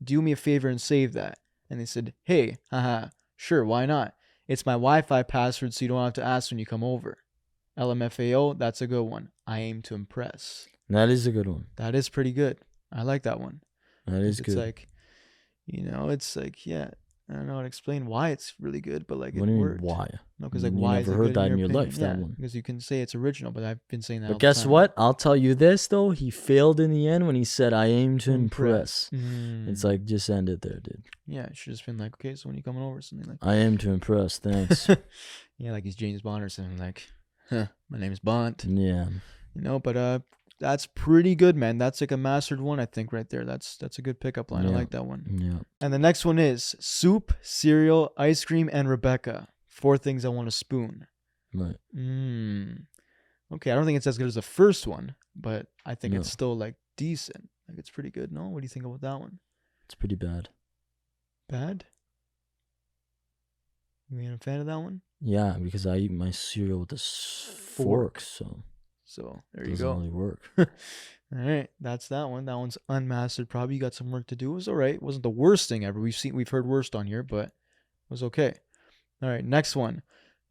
Do me a favor and save that. And they said, hey, haha, sure, why not? It's my Wi-Fi password so you don't have to ask when you come over. LMFAO, that's a good one. I aim to impress. That is a good one. That is pretty good. I like that one. That is good. It's like, it's like, yeah, I don't know how to explain why it's really good, but like what it do you worked. Mean why? No, because like why is it good? Never heard that in your opinion? life. That one. Because you can say it's original, but I've been saying that. But guess what? I'll tell you this though. He failed in the end when he said, "I aim to impress." It's like just end it there, dude. Yeah, it should have just been like, okay, so when you coming over, something like. I aim to impress. Thanks. Yeah, like he's James Bond or something like, my name's Bond. Yeah. But that's pretty good, man. That's like a mastered one, I think, right there. That's a good pickup line. Yeah. I like that one. Yeah. And the next one is soup, cereal, ice cream, and Rebecca. 4 things I want to spoon. Right. Okay, I don't think it's as good as the first one, but I think it's still like decent. Like it's pretty good. No, what do you think about that one? It's pretty bad. Bad? You ain't a fan of that one? Yeah, because I eat my cereal with a fork, So there you doesn't go. Really work. All right, that's that one. That one's unmastered. Probably you got some work to do. It was all right. It wasn't the worst thing ever. We've heard worst on here, but it was okay. All right, next one.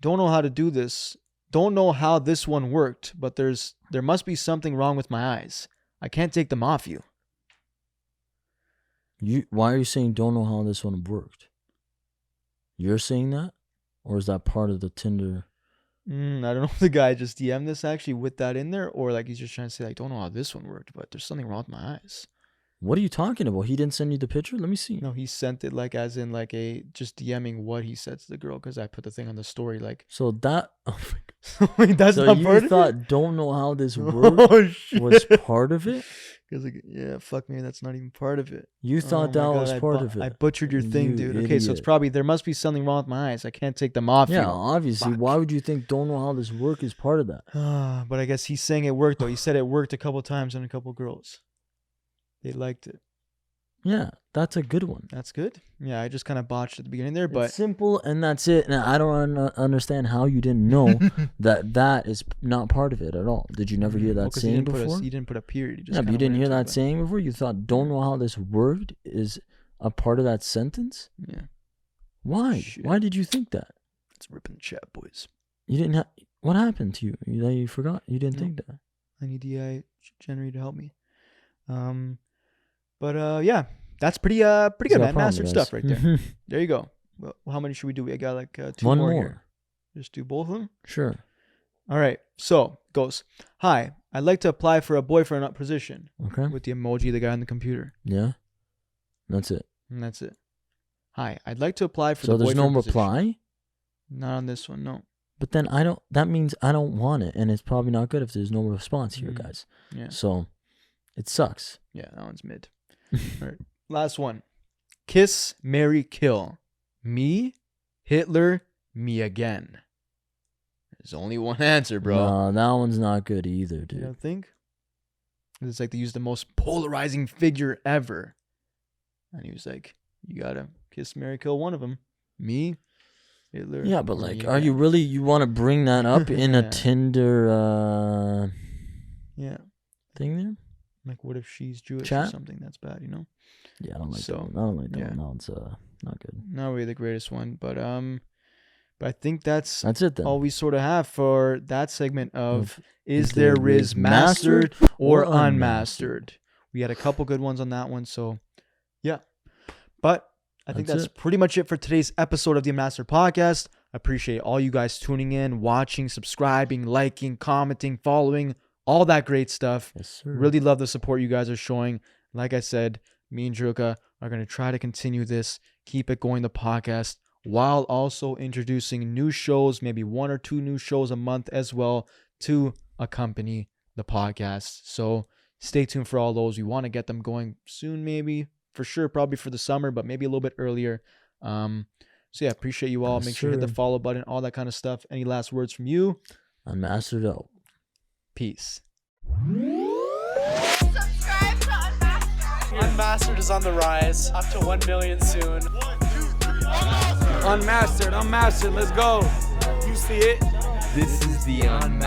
Don't know how to do this. Don't know how this one worked, but there must be something wrong with my eyes. I can't take them off you. Why are you saying don't know how this one worked? You're saying that? Or is that part of the Tinder? I don't know if the guy just DM'd this actually with that in there, or like he's just trying to say like, don't know how this one worked, but there's something wrong with my eyes. What are you talking about? He didn't send you the picture? Let me see. No, he sent it like as in like a just DMing what he said to the girl because I put the thing on the story like. So that. Oh my God. Wait, that's so not you part thought of it? don't know how this works was part of it? Because like, yeah, fuck me, that's not even part of it. You thought that was part of it. I butchered your thing, You dude. Okay, so it's idiot. probably there must be something wrong with my eyes. I can't take them off. Yeah, you. obviously. Fuck. Why would you think don't know how this work is part of that? But I guess he's saying it worked though. He said it worked a couple times on a couple girls. They liked it. Yeah, that's a good one. That's good. Yeah, I just kind of botched at the beginning there, but It's simple and that's it. And I don't understand how you didn't know that is not part of it at all. Did you never hear that saying before? He didn't put a period. He just Yeah, but you didn't hear that saying. saying before? You thought don't know how this worked is a part of that sentence? Yeah. Why? Shit. Why did you think that? Let's rip in the chat, boys. You didn't have... What happened to you? You forgot? You didn't think that? I need the AI generator to help me. Yeah, that's pretty good, man. Mastered stuff right there. There you go. Well, how many should we do? We got like 2 One more more. here. Just do both of them? Sure. All right. So, goes. Hi, I'd like to apply for a boyfriend position. Okay. With the emoji of the guy on the computer. Yeah. That's it. And that's it. Hi, I'd like to apply for so the boyfriend there's no position. reply? Not on this one, no. But then that means I don't want it, and it's probably not good if there's no response here, guys. Yeah. So it sucks. Yeah, that one's mid. All right. Last one. Kiss, marry, kill. Me, Hitler, me again. There's only one answer, bro. No, that one's not good either, dude. You don't think? It's like they use the most polarizing figure ever. And he was like, you gotta kiss, marry, kill one of them. Me, Hitler. Yeah, but like, are you really, you want to bring that up in a Tinder thing there? Like, what if she's Jewish Chat? or something? That's bad, you know? Yeah, I don't like that one. I don't like that one. That one's not good. Not really the greatest one, but I think that's it then. all we sort of have for that segment of Is There Rizz Mastered or Unmastered? We had a couple good ones on that one, so yeah. But I think that's pretty much it for today's episode of the Unmastered podcast. I appreciate all you guys tuning in, watching, subscribing, liking, commenting, following, all that great stuff. Yes, sir. Really love the support you guys are showing. Like I said, me and Druka are going to try to continue this, keep it going, the podcast, while also introducing new shows, maybe 1 or 2 new shows a month as well to accompany the podcast. So stay tuned for all those. We want to get them going soon, maybe. For sure, probably for the summer, but maybe a little bit earlier. So yeah, appreciate you all. Yes, Make sure you hit the follow button, all that kind of stuff. Any last words from you? Unmastered out. Peace. Subscribe to Unmastered. Unmastered is on the rise. Up to 1 million soon. Unmastered, let's go. You see it? This is the Unmastered